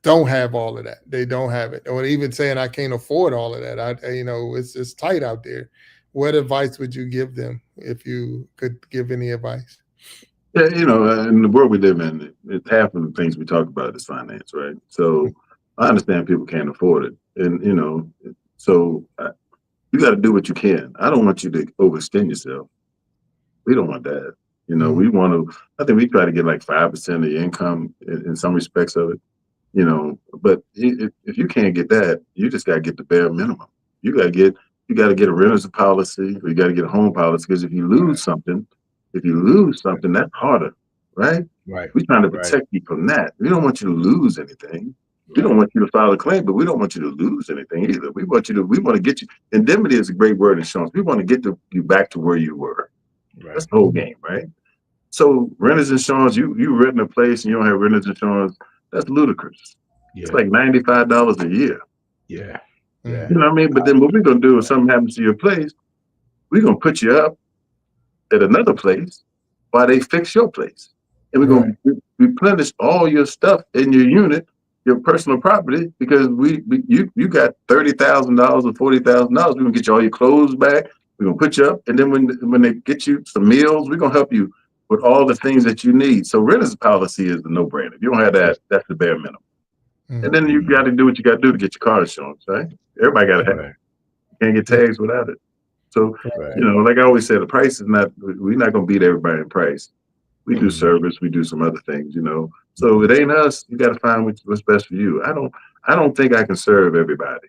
don't have all of that? They don't have it, or even saying I can't afford all of that. It's tight out there. What advice would you give them if you could give any advice? Yeah, in the world we live in, it's half of the things we talk about is finance, right? So I understand people can't afford it, and so you got to do what you can. I don't want you to overextend yourself. We don't want that. We want to. I think we try to get like 5% of your income in some respects of it. But if you can't get that, you just got to get the bare minimum. You got to get a renter's policy, or you got to get a home policy, because if you lose something, that's harder, right? Right. We're trying to protect you from that. We don't want you to lose anything. We don't want you to file a claim, but we don't want you to lose anything either. We want to get you. Indemnity is a great word in insurance. We want to get you back to where you were. Right. That's the whole game, right? So renter's insurance, you rent a place and you don't have renter's insurance, that's ludicrous. Yeah. It's like $95 a year. Yeah. You know what I mean? But then what we're gonna do if something happens to your place, we're gonna put you up at another place while they fix your place. And we're going to replenish all your stuff in your unit, your personal property, because you got $30,000 or $40,000. We're going to get you all your clothes back. We're going to put you up. And then when they get you some meals, we're going to help you with all the things that you need. So renter's policy is the no-brainer. If you don't have that, that's the bare minimum. And then you got to do what you got to do to get your car insurance, right? Everybody got to have it. You can't get tags without it. So, like I always say, the price is we're not going to beat everybody in price. We do service, we do some other things, So it ain't us. You got to find what's best for you. I don't think I can serve everybody.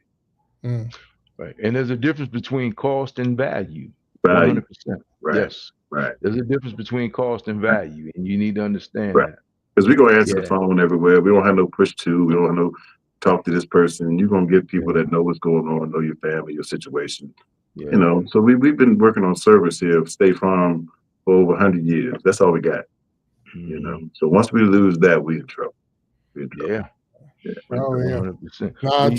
Right. And there's a difference between cost and value. value. 100%. Right. Yes. Right. There's a difference between cost and value, and you need to understand Right. that. Because we're gonna answer the Yeah. phone everywhere. We don't have no push to. We don't have no talk to this person. You're gonna get people that know what's going on, know your family, your situation. Yeah. You know, so we've been working on service here of State Farm for over 100 years. That's all we got. You know, so once we lose that, we in trouble. Yeah. Yeah. Oh yeah. 100%. Nah,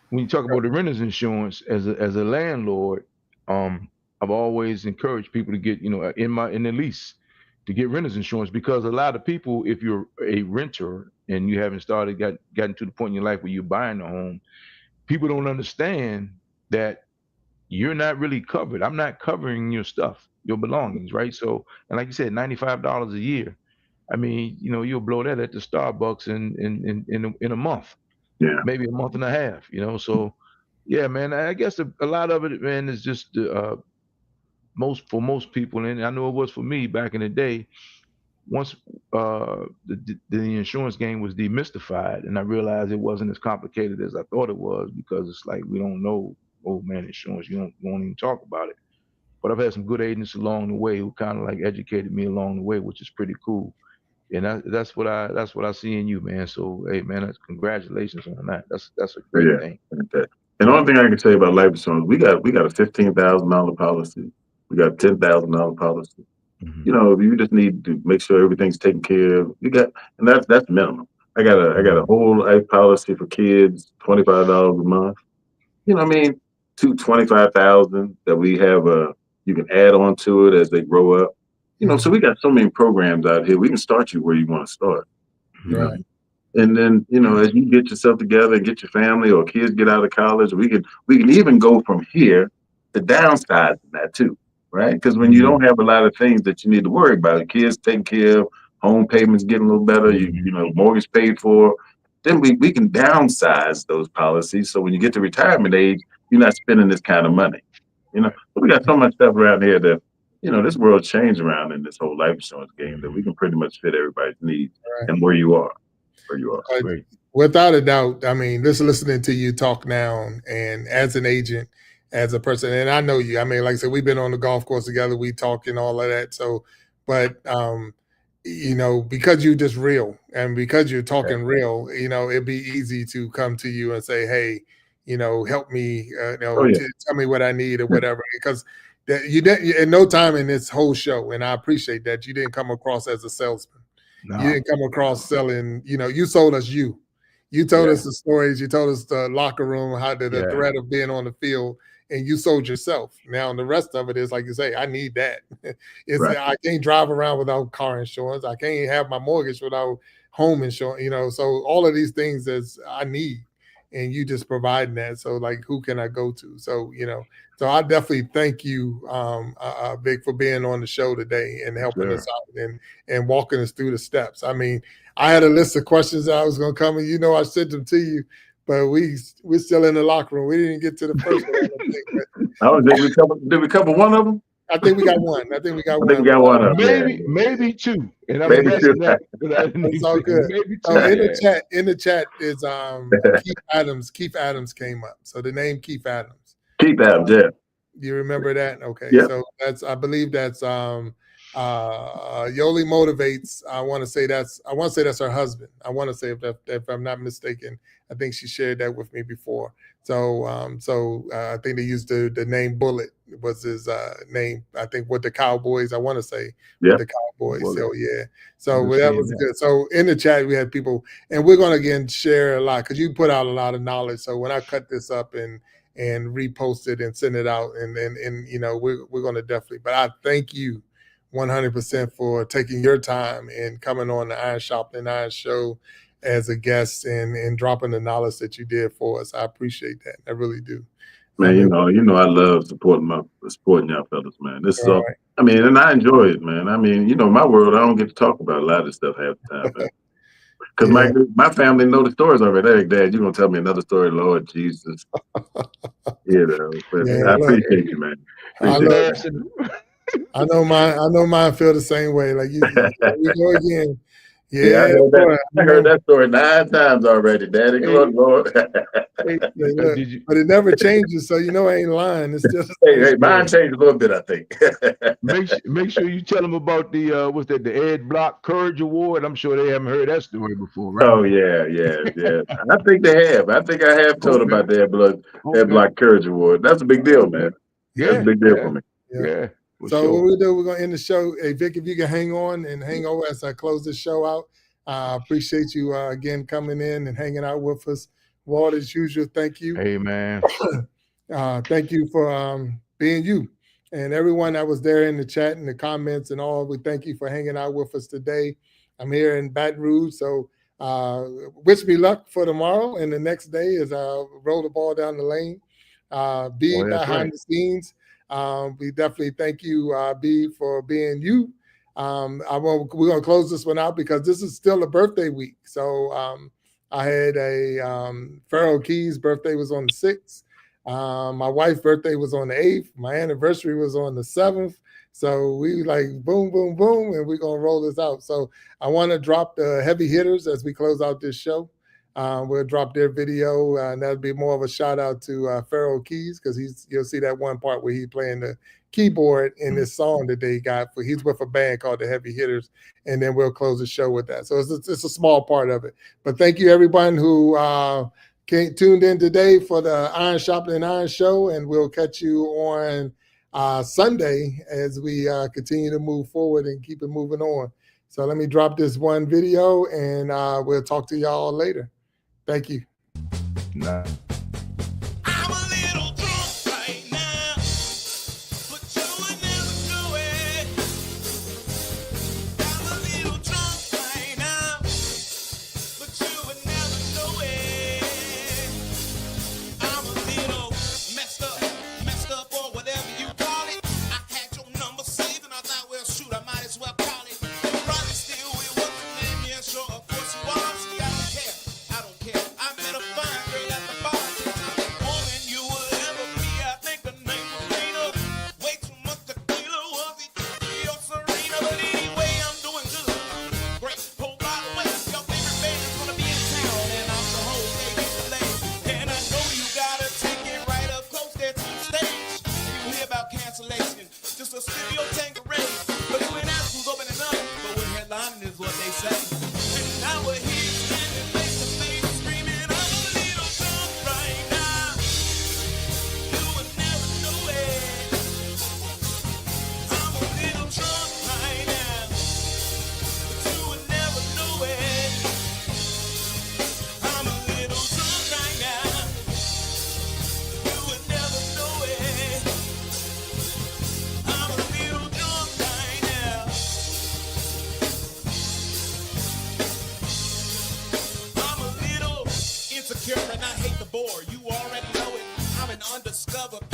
When you talk about the renter's insurance as a landlord, I've always encouraged people to get, in the lease to get renter's insurance, because a lot of people, if you're a renter and you haven't gotten to the point in your life where you're buying a home, people don't understand that you're not really covered. I'm not covering your stuff, your belongings, right? So, and like you said, $95 a year. I mean, you'll blow that at the Starbucks in a month, Yeah. maybe a month and a half. So yeah, man. I guess a lot of it, man, is just for most people, and I know it was for me back in the day. Once the insurance game was demystified, and I realized it wasn't as complicated as I thought it was, because it's like we don't know old man insurance. You won't even talk about it. But I've had some good agents along the way who kind of like educated me along the way, which is pretty cool. And that's what I see in you, man. So hey, man, congratulations on that. That's a great thing. Okay. And the only thing I can tell you about life insurance, we got a $15,000 policy. We got a $10,000 policy. Mhm. You know, you just need to make sure everything's taken care of. And that's minimum. I got a whole life policy for kids, $25 a month. You know what I mean? 25,000 that we have you can add on to it as they grow up. You know, so we got so many programs out here. We can start you where you want to start. You know? Right. And then, as you get yourself together and get your family or kids get out of college, we can even go from here to downsize that too, right? Because when you don't have a lot of things that you need to worry about, the kids taken care of, home payments getting a little better, mortgage paid for, then we can downsize those policies. So when you get to retirement age, you're not spending this kind of money. But we got so much stuff around here that, this world changed around in this whole life insurance game that we can pretty much fit everybody's needs and where you are. Great. Without a doubt. I mean, just listening to you talk now, and as an agent, as a person, and I know you. I mean, like I said, we've been on the golf course together. We talk and all of that. So, but because you're just real, and because you're talking real, it'd be easy to come to you and say, hey, help me, tell me what I need or whatever. Because you didn't, in no time in this whole show, and I appreciate that, you didn't come across as a salesman. No. You didn't come across selling, you sold us you. You told us the stories, you told us the locker room, how the threat of being on the field, and you sold yourself. Now, the rest of it is, like you say, I need that. I can't drive around without car insurance. I can't have my mortgage without home insurance, so all of these things is I need, and you just providing that. So like, who can I go to? So, so I definitely thank you, Vic, for being on the show today and helping us out and walking us through the steps. I mean, I had a list of questions that I was going to come, and I sent them to you, but we're still in the locker room. We didn't get to the first one. Did we cover one of them? I think we got one. I think we got one of them. Maybe two. And I'm maybe two. It's all good. Maybe two. So in the chat is Keith Adams. Keith Adams came up. So the name Keith Adams. Keith Adams, yeah. You remember that? Okay. Yeah. So I believe that's Yoli Motivates. I want to say that's her husband. I want to say, if I'm not mistaken, I think she shared that with me before. So I think they used the name Bullet was his name. I think with the Cowboys, I want to say with the Cowboys. Bullet. So yeah. So that was good. So in the chat we had people, and we're gonna again share a lot because you put out a lot of knowledge. So when I cut this up and repost it and send it out, and we're gonna definitely. But I thank you 100% for taking your time and coming on the Iron Sharpening Iron Show as a guest and dropping the knowledge that you did for us. I appreciate that. I really do. Man, I love supporting y'all fellas, man. This is all right. I mean, and I enjoy it, man. I mean, my world, I don't get to talk about a lot of stuff half the time, man. Because my family know the stories already. Hey, Dad, you're gonna tell me another story, Lord Jesus. But I appreciate you, man. I know mine feel the same way. Like we go again. Yeah, I heard that story 9 times already, Daddy. Good Lord. Hey, look, did you? but it never changes, so you know I ain't lying. It's just Hey, mine changed a little bit, I think. Make sure you tell them about the what's that, the Ed Block Courage Award. I'm sure they haven't heard that story before, right? Oh yeah. I think they have. I think I have told about the Ed Block Courage Award. That's a big deal, man. That's a big deal for me. Yeah. So what we do, we're gonna end the show. Hey Vic, if you can hang on and hang over as I close this show out. Appreciate you again coming in and hanging out with us. Walt, as usual, thank you. Hey man. Thank you for being you. And everyone that was there in the chat and the comments and all, we thank you for hanging out with us today. I'm here in Baton Rouge, so wish me luck for tomorrow and the next day as I roll the ball down the lane. B, behind the scenes. We definitely thank you, B, for being you. We're going to close this one out because this is still a birthday week. So I had a Pharaoh Keys' birthday was on the 6th. My wife's birthday was on the 8th. My anniversary was on the 7th. So we like boom, boom, boom, and we're going to roll this out. So I want to drop the heavy hitters as we close out this show. We'll drop their video, and that'll be more of a shout out to Pharaoh Keys because you'll see that one part where he's playing the keyboard in this song that they got. He's with a band called the Heavy Hitters, and then we'll close the show with that. So it's a small part of it. But thank you everyone who tuned in today for the Iron Sharpening Iron Show, and we'll catch you on Sunday as we continue to move forward and keep it moving on. So let me drop this one video, and we'll talk to y'all later. Thank you. Nah. I'm a little drunk right now, but you would never know it. I'm a little drunk right now, but you would never know it. I'm a little messed up, or whatever you call it. I had your number saved, and I thought, well, shoot, I might as well call it. You're probably still with what's the name? Yeah, sure, of course you are. See, I don't care. I met a fine girl at the bar. More than you would ever be. I think her name was Rena. Way too much tequila, was it? Your Serena, but anyway, I'm doing good. Great. Oh, by the way, your favorite band is gonna be in town, and I'm the whole day you delay. And I know you gotta take it right up close there to the stage. You hear about cancellation, just a studio tangerine. But you ain't asked who's opening up, but we're headlining is what they say. And now we're here standing face to face, screaming, I'm a little drunk right now. You would never know it. I'm a little drunk right now, but you would never know it. I'm a little drunk right now, you would never know it. I'm a little drunk right now. I'm a little insecure and I hate the bore. You already know it. I'm an undiscovered